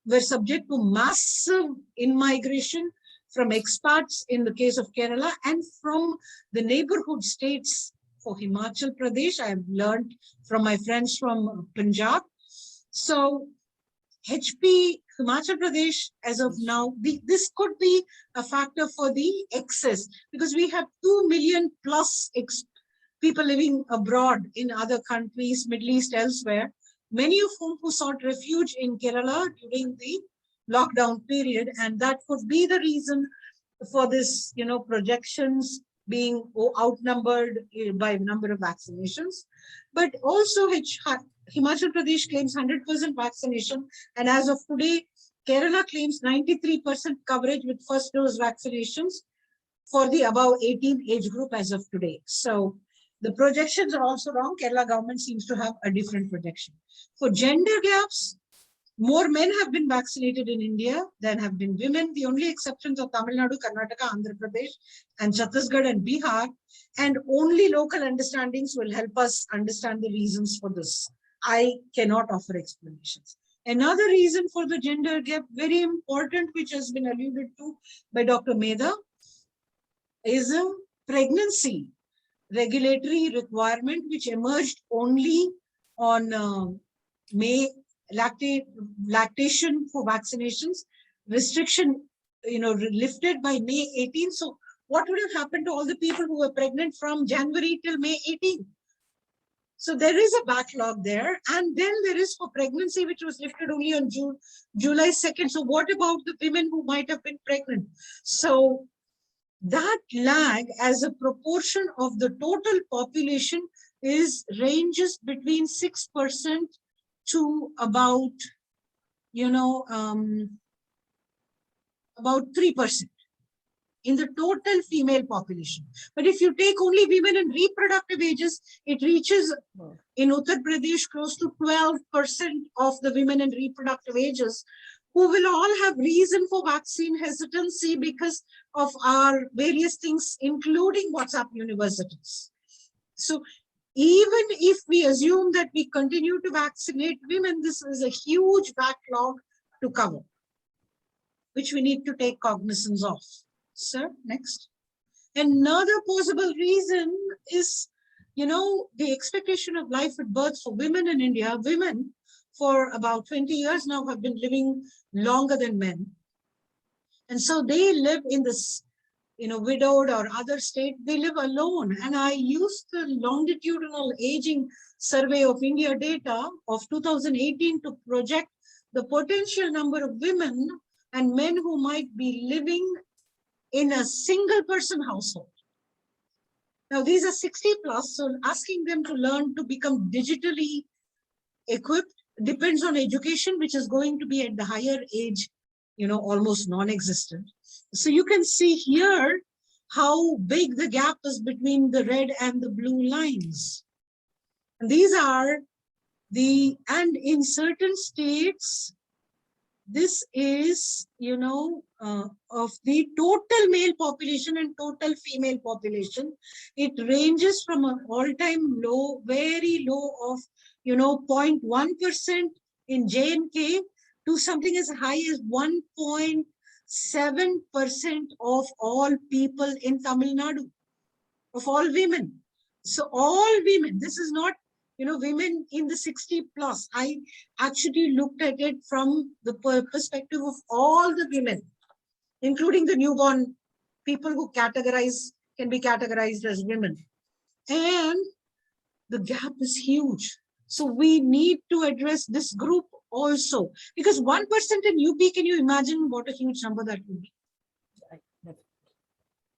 were subject to massive in-migration from expats in the case of Kerala and from the neighborhood states. For Himachal Pradesh, I have learned from my friends from Punjab. So HP, Himachal Pradesh, as of now, this could be a factor for the excess, because we have 2 million plus people living abroad in other countries, Middle East, elsewhere, many of whom who sought refuge in Kerala during the lockdown period. And that could be the reason for this, projections being outnumbered by number of vaccinations. But also Himachal Pradesh claims 100% vaccination. And as of today, Kerala claims 93% coverage with first dose vaccinations for the above 18 age group as of today. So the projections are also wrong. Kerala government seems to have a different projection. For gender gaps, more men have been vaccinated in India than have been women. The only exceptions are Tamil Nadu, Karnataka, Andhra Pradesh, and Chhattisgarh and Bihar. And only local understandings will help us understand the reasons for this. I cannot offer explanations. Another reason for the gender gap, very important, which has been alluded to by Dr. Medha, is a pregnancy regulatory requirement which emerged only on lactation for vaccinations, restriction, lifted by May 18. So what would have happened to all the people who were pregnant from January till May 18? So there is a backlog there. And then there is for pregnancy, which was lifted only on July 2nd. So what about the women who might have been pregnant? So that lag as a proportion of the total population ranges between 6% to about, about 3% in the total female population. But if you take only women in reproductive ages, it reaches in Uttar Pradesh close to 12% of the women in reproductive ages, who will all have reason for vaccine hesitancy because of our various things, including WhatsApp universities. So even if we assume that we continue to vaccinate women, this is a huge backlog to cover, which we need to take cognizance of. Sir, next. Another possible reason is, the expectation of life at birth for women in India. Women for about 20 years now have been living longer than men. And so they live in this, widowed or other state, they live alone. And I used the longitudinal aging survey of India data of 2018 to project the potential number of women and men who might be living in a single person household. Now these are 60 plus, so asking them to learn to become digitally equipped depends on education, which is going to be at the higher age, almost non-existent. So you can see here how big the gap is between the red and the blue lines. And these are and in certain states, this is, of the total male population and total female population. It ranges from an all-time low, very low of, 0.1% in J&K to something as high as 1.7% of all people in Tamil Nadu, of all women. So all women, this is not, women in the 60 plus. I actually looked at it from the perspective of all the women, including the newborn people who can be categorized as women. And the gap is huge. So we need to address this group also, because 1% in UP, can you imagine what a huge number that would be?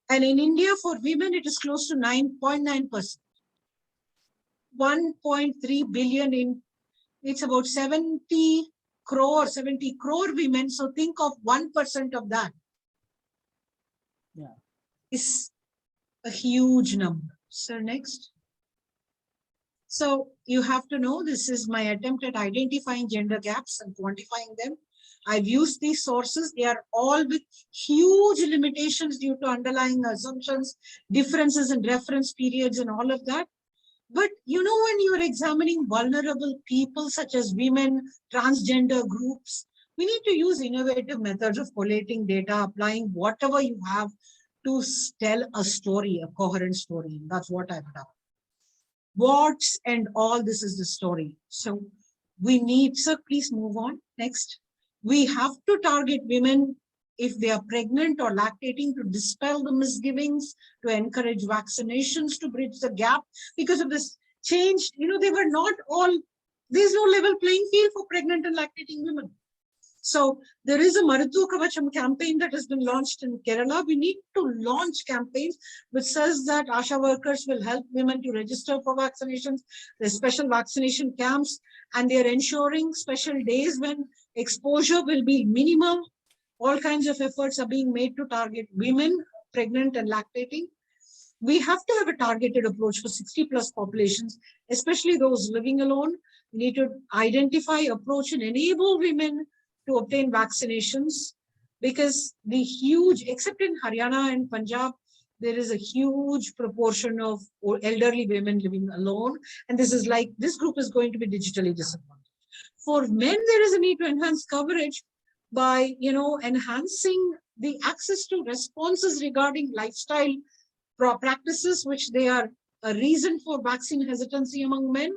And in India, for women, it is close to 9.9%. 1.3 billion it's about 70 crore women. So think of 1% of that. is a huge number. So next. So you have to know this is my attempt at identifying gender gaps and quantifying them. I've used these sources. They are all with huge limitations due to underlying assumptions, differences in reference periods and all of that. But you know, when you're examining vulnerable people such as women, transgender groups, we need to use innovative methods of collating data, applying whatever you have to tell a story, a coherent story. And that's what I've done. What's and all this is the story. So we need, so please move on. Next. We have to target women if they are pregnant or lactating to dispel the misgivings, to encourage vaccinations, to bridge the gap. Because of this change, you know, they were not all, there's no level playing field for pregnant and lactating women. So there is a Maruthu Kavacham campaign that has been launched in Kerala. We need to launch campaigns which says that ASHA workers will help women to register for vaccinations. There's special vaccination camps, and they're ensuring special days when exposure will be minimal. All kinds of efforts are being made to target women, pregnant and lactating. We have to have a targeted approach for 60+ populations, especially those living alone. We need to identify, approach, and enable women to obtain vaccinations, because the huge, except in Haryana and Punjab, there is a huge proportion of elderly women living alone. And this is like, this group is going to be digitally disadvantaged. For men, there is a need to enhance coverage by, you know, enhancing the access to responses regarding lifestyle practices, which they are a reason for vaccine hesitancy among men,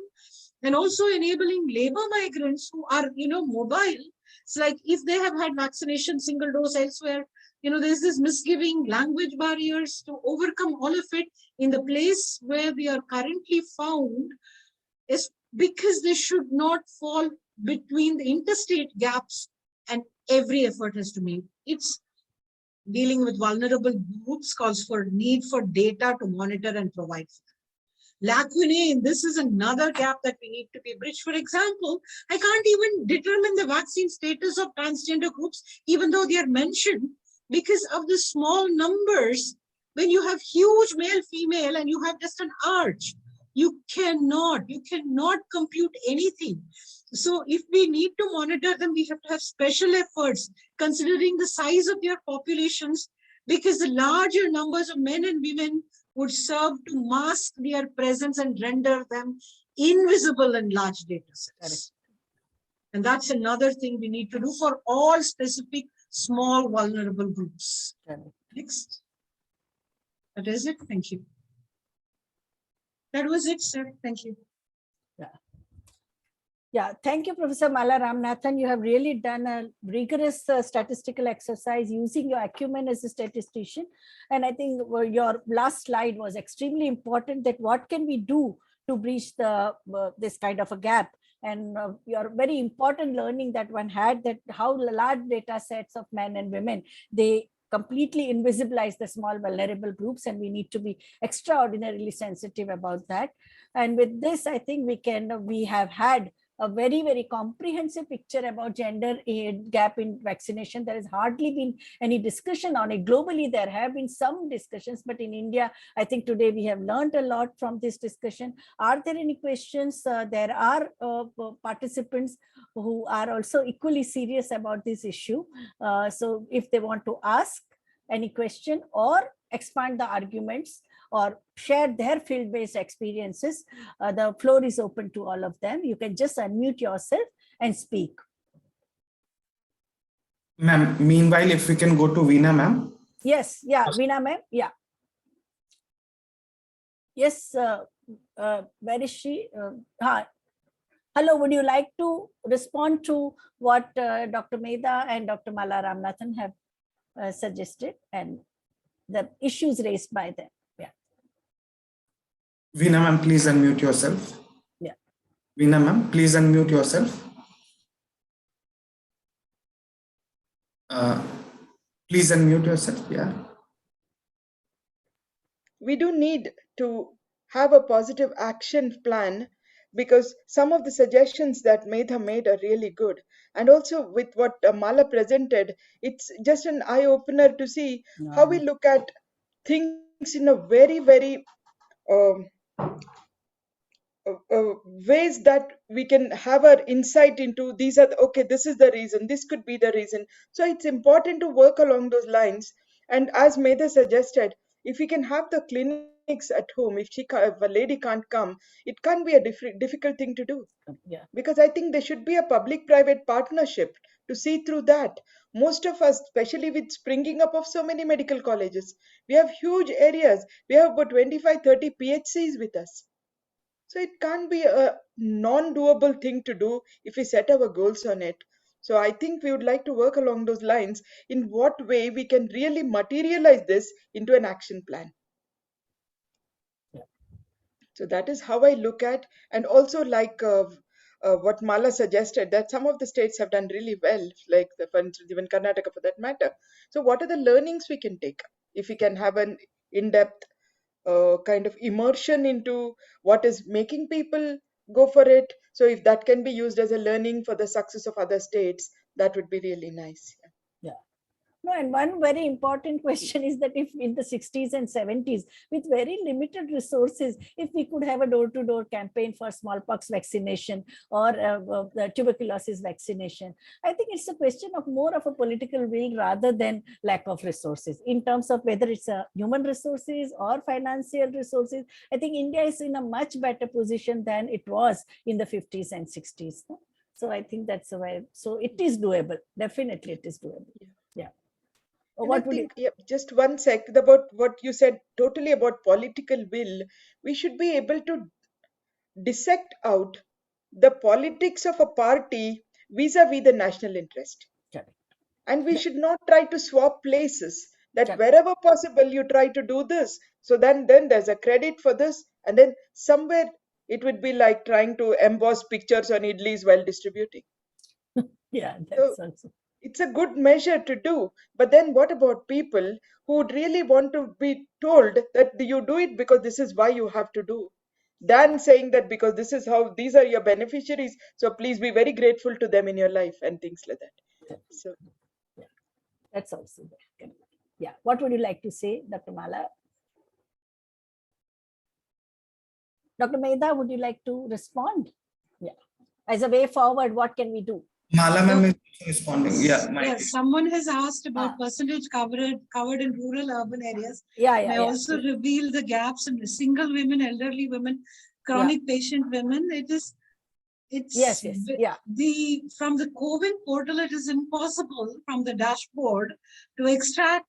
and also enabling labor migrants who are, you know, mobile. It's like if they have had vaccination single dose elsewhere, you know, there's this misgiving, language barriers, to overcome all of it in the place where they are currently found, is because they should not fall between the interstate gaps, and every effort has to be. It's dealing with vulnerable groups calls for need for data to monitor and provide. Lacunae, this is another gap that we need to be bridged. For example, I can't even determine the vaccine status of transgender groups, even though they are mentioned, because of the small numbers. When you have huge male, female, and you have just an arch, you cannot compute anything. So if we need to monitor them, we have to have special efforts considering the size of their populations, because the larger numbers of men and women would serve to mask their presence and render them invisible in large data sets. And that's another thing we need to do for all specific small vulnerable groups. Next. That is it. Thank you. That was it, sir. Thank you. Yeah, thank you, Professor Mala Ramanathan. You have really done a rigorous statistical exercise using your acumen as a statistician. And I think your last slide was extremely important, that what can we do to breach the this kind of a gap. And your very important learning that one had, that how large data sets of men and women, they completely invisibilize the small vulnerable groups, and we need to be extraordinarily sensitive about that. And with this, I think we have had a very, very comprehensive picture about gender gap in vaccination. There has hardly been any discussion on it. Globally, there have been some discussions, but in India, I think today we have learned a lot from this discussion. Are there any questions? There are participants who are also equally serious about this issue. So if they want to ask any question or expand the arguments or share their field-based experiences, the floor is open to all of them. You can just unmute yourself and speak. Ma'am, meanwhile, if we can go to Veena, ma'am. Yes, yeah, Veena, ma'am, yeah. Yes, where is she? Hello, would you like to respond to what Dr. Medha and Dr. Mala Ramanathan have suggested and the issues raised by them? Veena, ma'am, please unmute yourself. Yeah. Veena, ma'am, please unmute yourself. Please unmute yourself. Yeah. We do need to have a positive action plan, because some of the suggestions that Medha made are really good. And also with what Mala presented, it's just an eye opener to see how we look at things in a very, very um, ways that we can have our insight into these are okay, this is the reason, this could be the reason. So it's important to work along those lines. And as Medha suggested, if we can have the clinics at home, if a lady can't come, it can't be a difficult thing to do. Yeah. Because I think there should be a public private partnership to see through that. Most of us, especially with springing up of so many medical colleges, we have huge areas. We have about 25-30 PHCs with us. So it can't be a non-doable thing to do if we set our goals on it. So I think we would like to work along those lines, in what way we can really materialize this into an action plan. Yeah. So that is how I look at, and also like what Mala suggested, that some of the states have done really well, like for instance, even Karnataka for that matter. So what are the learnings we can take if we can have an in-depth kind of immersion into what is making people go for it? So if that can be used as a learning for the success of other states, that would be really nice. Yeah. No, and one very important question is that if in the 60s and 70s, with very limited resources, if we could have a door-to-door campaign for smallpox vaccination or the tuberculosis vaccination, I think it's a question of more of a political will rather than lack of resources. In terms of whether it's a human resources or financial resources, I think India is in a much better position than it was in the 50s and 60s. So I think that's a way. So it is doable. Definitely, it is doable. Yeah. And What I would think, just one sec, about what you said totally about political will, we should be able to dissect out the politics of a party vis-a-vis the national interest. Correct. And we should not try to swap places, that Correct. wherever possible you try to do this. So then there's a credit for this, and then somewhere it would be like trying to emboss pictures on idlis while distributing. Yeah, So that's also. it's a good measure to do. But then what about people who would really want to be told that you do it because this is why you have to do, than saying that because this is how, these are your beneficiaries, so please be very grateful to them in your life and things like that. So Yeah, that's also there. Yeah, what would you like to say, Dr. Mala? Dr. Medha, would you like to respond? Yeah, as a way forward, what can we do? Mala ma'am is responding. Yeah, Yes, someone has asked about percentage covered in rural urban areas. Yeah, And I also reveal the gaps in single women, elderly women, chronic patient women. It's Yes, yeah. From the COVID portal, it is impossible from the dashboard to extract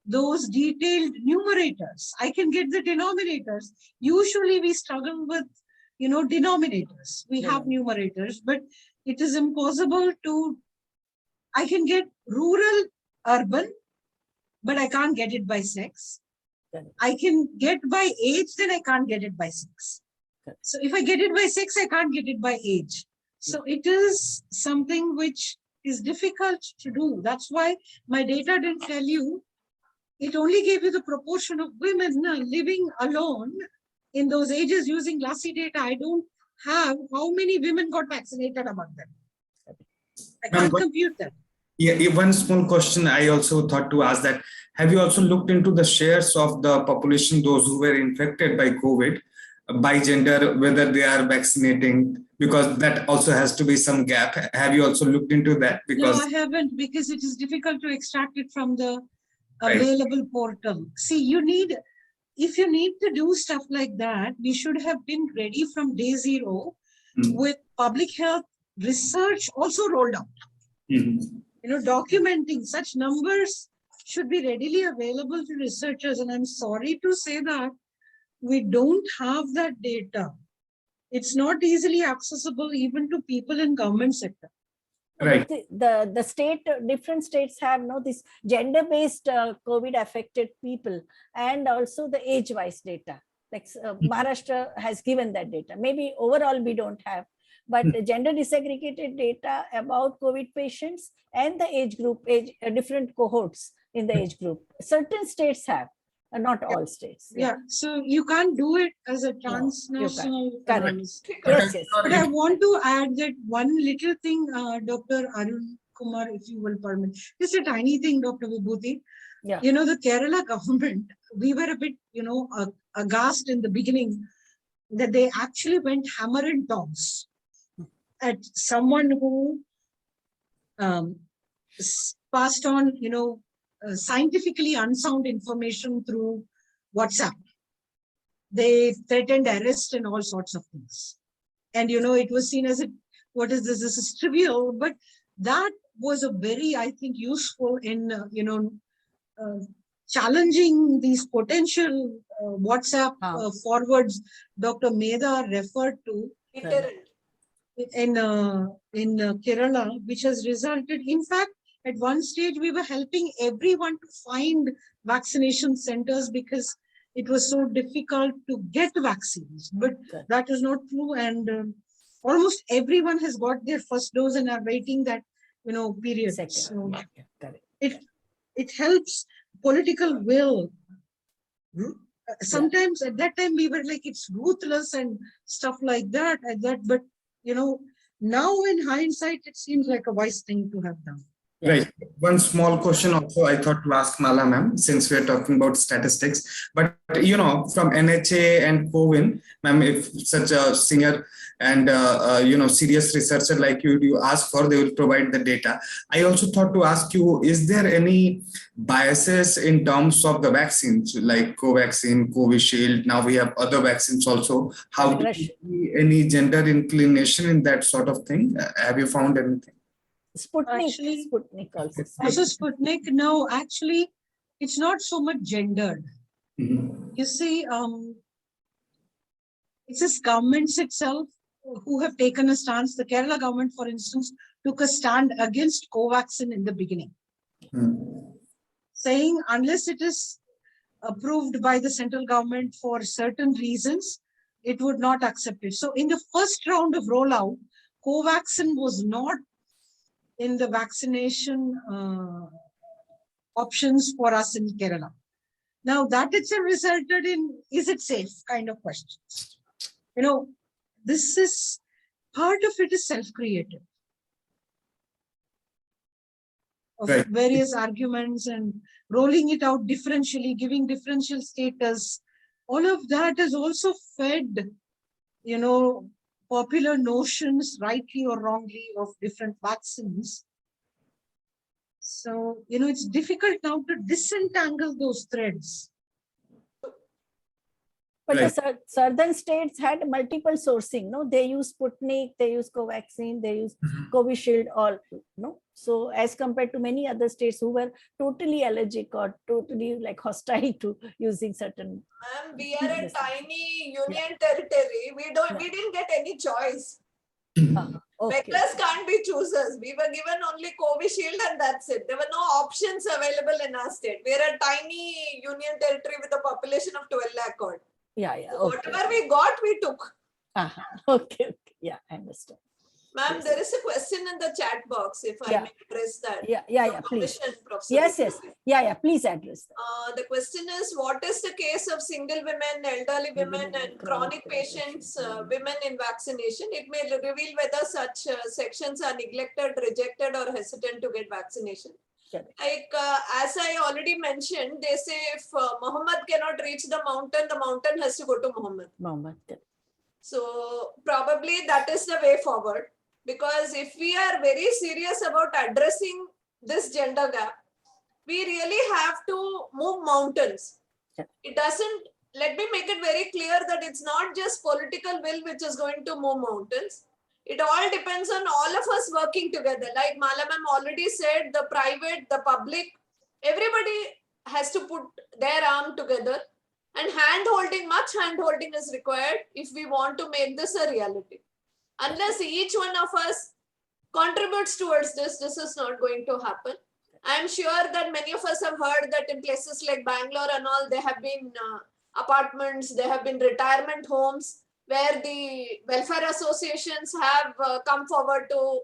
those detailed numerators. I can get the denominators. Usually we struggle with, denominators. We have numerators, but it is impossible to, I can get rural, urban, but I can't get it by sex. I can get by age, then I can't get it by sex. So if I get it by sex, I can't get it by age. So it is something which is difficult to do. That's why my data didn't tell you. It only gave you the proportion of women living alone in those ages using LASI data. I don't have how many women got vaccinated among them. I can't compute that. Yeah, one small question I also thought to ask that, have you also looked into the shares of the population, those who were infected by COVID, by gender, whether they are vaccinating, because that also has to be some gap. Have you also looked into that? Because no, I haven't, because it is difficult to extract it from the available portal. See, if you need to do stuff like that, we should have been ready from day zero with public health research also rolled out. Documenting such numbers should be readily available to researchers. And I'm sorry to say that we don't have that data. It's not easily accessible even to people in government sector. Right. The state, different states have this gender-based COVID affected people, and also the age-wise data. Like Maharashtra has given that data. Maybe overall we don't have, but the gender disaggregated data about COVID patients and the age group, different cohorts in the age group. Certain states have. Not all states. Yeah, so you can't do it as a transnational. Correct. But Yes, yes. But I want to add that one little thing, Dr. Arun Kumar, if you will permit, just a tiny thing, Dr. Vibhuti. Yeah. You know, the Kerala government, we were a bit, aghast in the beginning that they actually went hammer and tongs at someone who passed on, scientifically unsound information through WhatsApp. They threatened arrest and all sorts of things. And, it was seen as, what is this? This is trivial, but that was a very, I think, useful in, challenging these potential WhatsApp forwards Dr. Meda referred to Deterrent. in Kerala, which has resulted, in fact, at one stage, we were helping everyone to find vaccination centers because it was so difficult to get vaccines. But that is not true. And almost everyone has got their first dose and are waiting that, period. Second. So Correct. it helps political will. Sometimes at that time, we were like, it's ruthless and stuff like that. But, now in hindsight, it seems like a wise thing to have done. Right. One small question also I thought to ask Mala ma'am, since we're talking about statistics, but from NHA and CoWIN, ma'am, if such a senior and serious researcher like you ask for, they will provide the data. I also thought to ask you, is there any biases in terms of the vaccines like Covaxin, Covishield? Now we have other vaccines also. How do you see any gender inclination in that sort of thing? Have you found anything? Sputnik also. Also Sputnik, no, actually, it's not so much gendered. Mm-hmm. You see, it's just governments itself who have taken a stance. The Kerala government, for instance, took a stand against Covaxin in the beginning, saying unless it is approved by the central government for certain reasons, it would not accept it. So in the first round of rollout, Covaxin was not in the vaccination options for us in Kerala. Now that itself resulted in, is it safe kind of questions. This is, part of it is self-created. Of Right. various arguments and rolling it out differentially, giving differential status. All of that is also fed, popular notions, rightly or wrongly, of different vaccines. So, it's difficult now to disentangle those threads. But Right. the southern states had multiple sourcing. No, they use Sputnik, they use Covaxin, they use Covishield, all. So as compared to many other states who were totally allergic or totally hostile to using certain. Ma'am, we are a tiny union territory. We didn't get any choice. Okay. Beggars can't be choosers. We were given only Covishield and that's it. There were no options available in our state. We are a tiny union territory with a population of 12 lakh odd. Yeah. So whatever we got, we took. Okay. Yeah, I understand. Ma'am, Yes. there is a question in the chat box, if I may address that. Yeah, please. Permission, Professor. Yes. Yeah, please address that. The question is, what is the case of single women, elderly women, and chronic patients, women in vaccination? It may reveal whether such sections are neglected, rejected, or hesitant to get vaccination. Sure. As I already mentioned, they say if Muhammad cannot reach the mountain has to go to Muhammad. So probably that is the way forward. Because if we are very serious about addressing this gender gap, we really have to move mountains. It doesn't, let me make it very clear that it's not just political will which is going to move mountains. It all depends on all of us working together. Like Mala ma'am already said, the private, the public, everybody has to put their arm together, and much hand holding is required if we want to make this a reality. Unless each one of us contributes towards this, this is not going to happen. I'm sure that many of us have heard that in places like Bangalore and all, there have been apartments, there have been retirement homes where the welfare associations have come forward to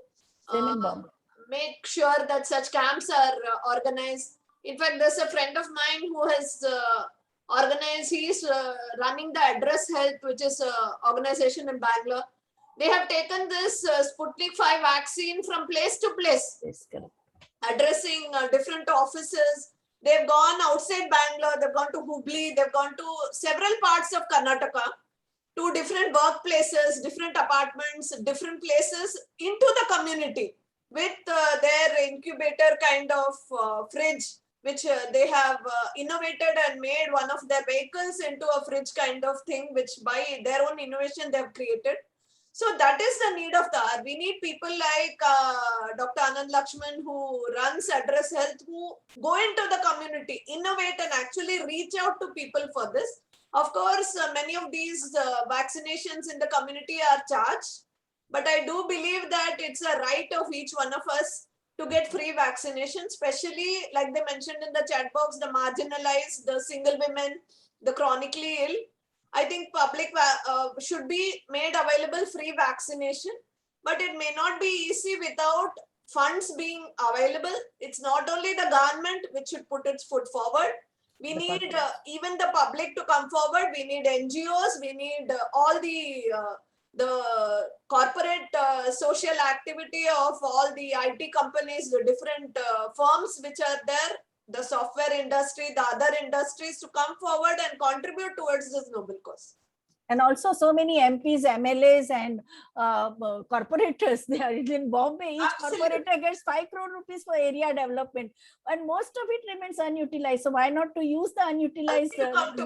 make sure that such camps are organized. In fact, there's a friend of mine who has He's running the Address Health, which is an organization in Bangalore. They have taken this Sputnik 5 vaccine from place to place, addressing different offices. They've gone outside Bangalore, they've gone to Hubli, they've gone to several parts of Karnataka, to different workplaces, different apartments, different places into the community with their incubator kind of fridge, which they have innovated and made one of their vehicles into a fridge kind of thing, which by their own innovation they have created. So that is the need of the hour. We need people like Dr. Anand Lakshman, who runs Address Health, who go into the community, innovate and actually reach out to people for this. Of course, many of these vaccinations in the community are charged, but I do believe that it's a right of each one of us to get free vaccination, especially like they mentioned in the chat box, the marginalized, the single women, the chronically ill. I think public should be made available free vaccination, but it may not be easy without funds being available. It's not only the government which should put its foot forward. We need even the public to come forward. We need NGOs. We need all the corporate social activity of all the IT companies, the different firms which are there, the software industry, the other industries to come forward and contribute towards this noble cause. And also so many MPs, MLAs and corporators, they are in Bombay. Each Absolutely. corporator gets 5 crore rupees for area development. And most of it remains unutilized. So why not to use the unutilized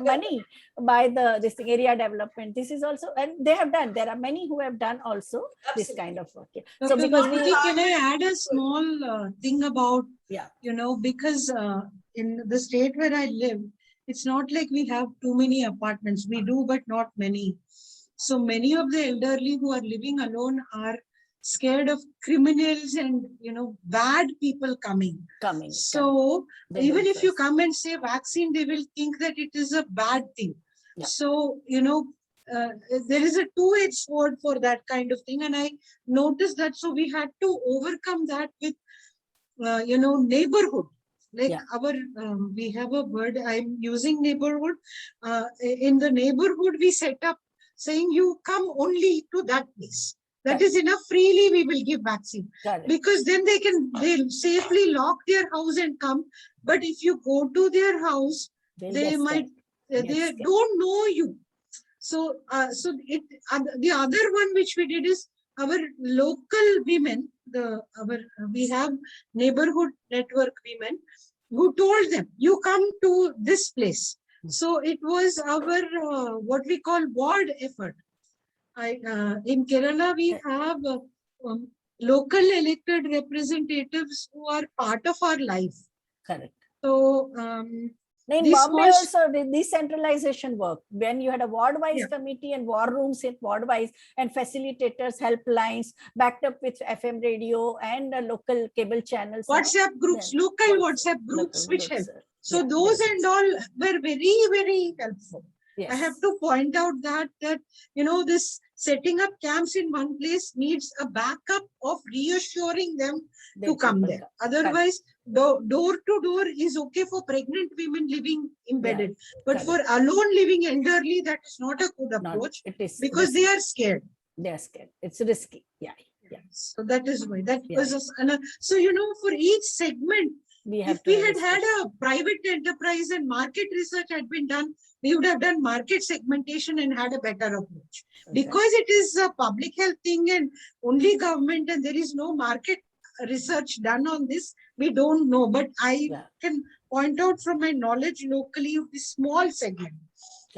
money by this area development? This is also, and they have done, there are many who have done also this kind of work. Yeah. So because can I add a small thing about, because in the state where I live, it's not like we have too many apartments. We do, but not many. So many of the elderly who are living alone are scared of criminals and, bad people coming. So even if you come and say vaccine, they will think that it is a bad thing. Yeah. So, there is a two-edged sword for that kind of thing. And I noticed that. So we had to overcome that with, neighborhood. Like we have a word, I'm using neighborhood. In the neighborhood, we set up saying you come only to that place. That is enough. Freely we will give vaccine. Because then they'll safely lock their house and come. But if you go to their house, they don't know you. So, the other one which we did is our local women, we have neighborhood network women who told them, you come to this place. So it was our, what we call ward effort. In Kerala, we have local elected representatives who are part of our life. Correct. So, in Bombay also the decentralization work, when you had a ward-wise committee and war rooms in ward-wise and facilitators, helplines backed up with FM radio and local cable channels. WhatsApp groups, local WhatsApp groups which help. So those and all were very, very helpful. Yes. I have to point out that this setting up camps in one place needs a backup of reassuring them to come there. Otherwise, door to door is okay for pregnant women living embedded. But for alone living elderly, that is not a good approach. It is because they are scared. They are scared. It's risky. Yeah. So that is why so for each segment, if we had a private enterprise and market research had been done, we would have done market segmentation and had a better approach. Because it is a public health thing and only government and there is no market research done on this, we don't know. But I can point out from my knowledge locally of this small segment.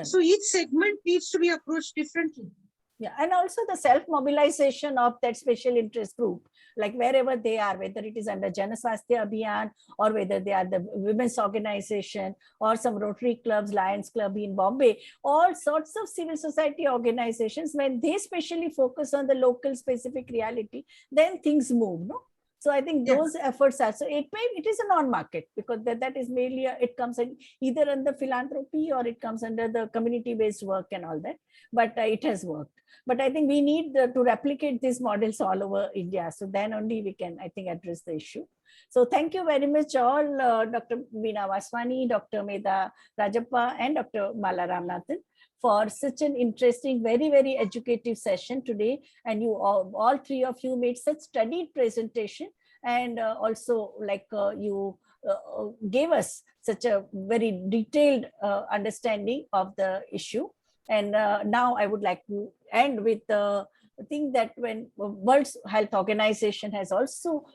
So each segment needs to be approached differently. Yeah, and also the self-mobilization of that special interest group, like wherever they are, whether it is under Jana Swasthya Abhiyan or whether they are the women's organization or some Rotary clubs, Lions Club in Bombay, all sorts of civil society organizations, when they specially focus on the local specific reality, then things move, no? So I think those efforts are, so it is a non-market because that is mainly, it comes in either under philanthropy or it comes under the community-based work and all that, but it has worked. But I think we need to replicate these models all over India. So then only we can, I think, address the issue. So thank you very much all, Dr. Veena Vaswani, Dr. Medha Rajappa, and Dr. Mala Ramanathan for such an interesting, very, very educative session today. And you all three of you made such studied presentation, and also like you gave us such a very detailed understanding of the issue. And now I would like to end with the thing that when World Health Organization has also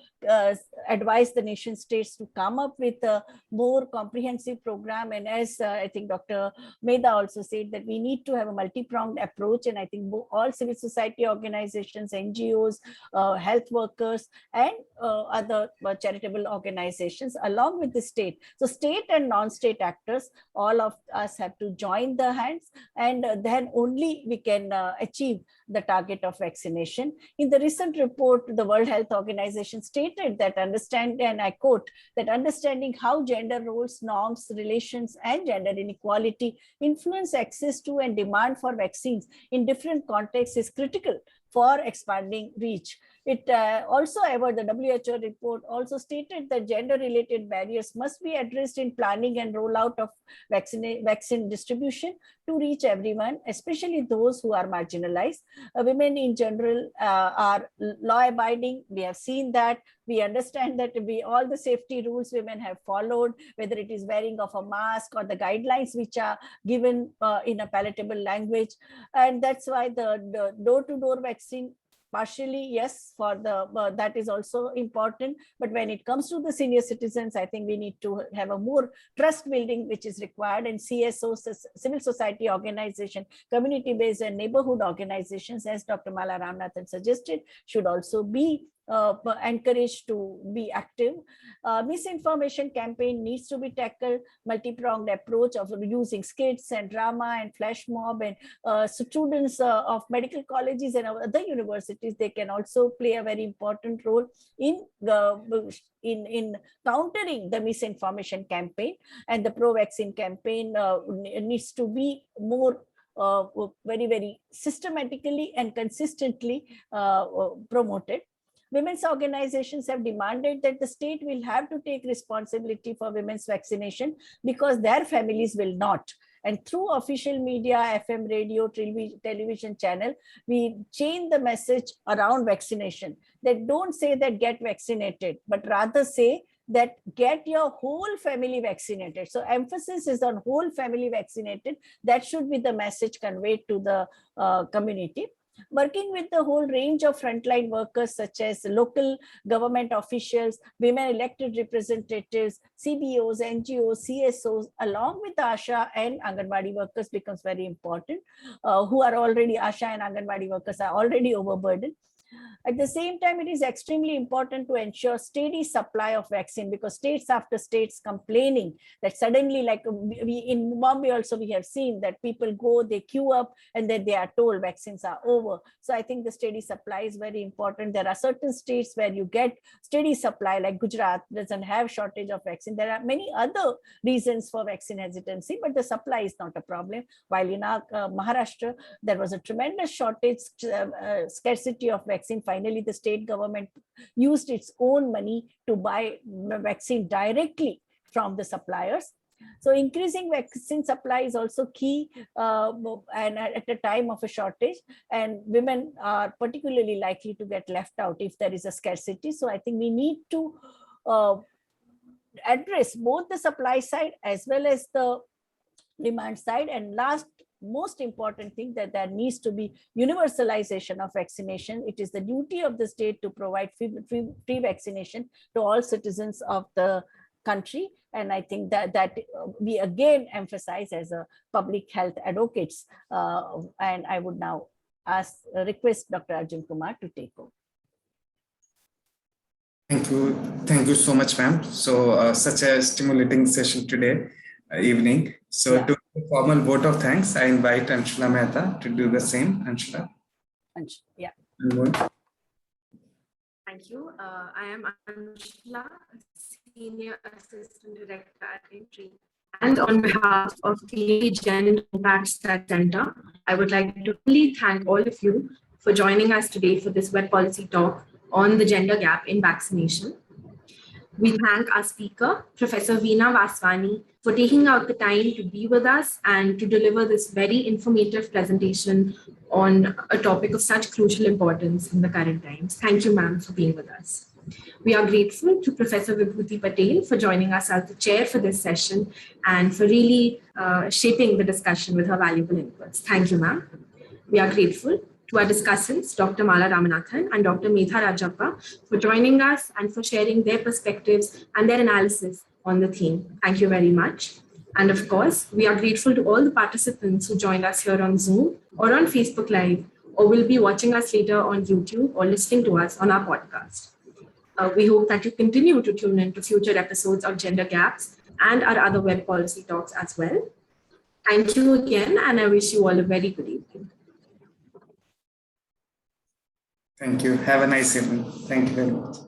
advised the nation states to come up with a more comprehensive program. And as I think Dr. Medha also said, that we need to have a multi-pronged approach. And I think all civil society organizations, NGOs, health workers, and other charitable organizations along with the state. So state and non-state actors, all of us have to join the hands, and then only we can achieve the target of vaccination. In the recent report, the World Health Organization stated that and I quote, that understanding how gender roles, norms, relations, and gender inequality influence access to and demand for vaccines in different contexts is critical for expanding reach. It also, however, the WHO report also stated that gender-related barriers must be addressed in planning and rollout of vaccine distribution to reach everyone, especially those who are marginalized. Women in general are law-abiding. We have seen that. We understand that all the safety rules women have followed, whether it is wearing of a mask or the guidelines which are given in a palatable language. And that's why the door-to-door vaccine, partially, yes, for the that is also important. But when it comes to the senior citizens, I think we need to have a more trust building which is required, and CSOs, civil society organization, community-based and neighborhood organizations, as Dr. Mala Ramanathan suggested, should also be encouraged to be active. Misinformation campaign needs to be tackled, multi-pronged approach of using skits and drama and flash mob, and students of medical colleges and other universities, they can also play a very important role in countering the misinformation campaign. And the pro-vaccine campaign needs to be more very, very systematically and consistently promoted. Women's organizations have demanded that the state will have to take responsibility for women's vaccination because their families will not. And through official media, FM, radio, television channel, we change the message around vaccination. They don't say that get vaccinated, but rather say that get your whole family vaccinated. So emphasis is on whole family vaccinated. That should be the message conveyed to the community. Working with the whole range of frontline workers such as local government officials, women elected representatives, CBOs, NGOs, CSOs, along with the ASHA and Anganwadi workers becomes very important, who are already, ASHA and Anganwadi workers are already overburdened. At the same time, it is extremely important to ensure steady supply of vaccine, because states after states complaining that suddenly, like in Bombay also, we have seen that people go, they queue up, and then they are told vaccines are over. So I think the steady supply is very important. There are certain states where you get steady supply, like Gujarat doesn't have shortage of vaccine. There are many other reasons for vaccine hesitancy, but the supply is not a problem. While in our Maharashtra, there was a tremendous shortage, scarcity of vaccine. Finally, the state government used its own money to buy vaccine directly from the suppliers. So increasing vaccine supply is also key, and at a time of a shortage, and women are particularly likely to get left out if there is a scarcity. So I think we need to address both the supply side as well as the demand side. And last, most important thing, that there needs to be universalization of vaccination. It is the duty of the state to provide free vaccination to all citizens of the country. And I think that we again emphasize as a public health advocates. And I would now request Dr. Arjun Kumar to take over. Thank you so much, ma'am. So such a stimulating session today evening. So yeah. To the formal vote of thanks, I invite Anshula Mehta to do the same. Anshula. Yeah. Thank you. I am Anshula, Senior Assistant Director at INPRI. And on behalf of the Gender Impact Center, I would like to really thank all of you for joining us today for this web policy talk on the gender gap in vaccination. We thank our speaker, Professor Veena Vaswani, for taking out the time to be with us and to deliver this very informative presentation on a topic of such crucial importance in the current times. Thank you, ma'am, for being with us. We are grateful to Professor Vibhuti Patel for joining us as the chair for this session and for really shaping the discussion with her valuable inputs. Thank you, ma'am. We are grateful to our discussants, Dr. Mala Ramanathan and Dr. Medha Rajappa, for joining us and for sharing their perspectives and their analysis on the theme. Thank you very much. And of course, we are grateful to all the participants who joined us here on Zoom or on Facebook Live, or will be watching us later on YouTube or listening to us on our podcast. We hope that you continue to tune in to future episodes of Gender Gaps and our other web policy talks as well. Thank you again, and I wish you all a very good evening. Thank you. Have a nice evening. Thank you very much.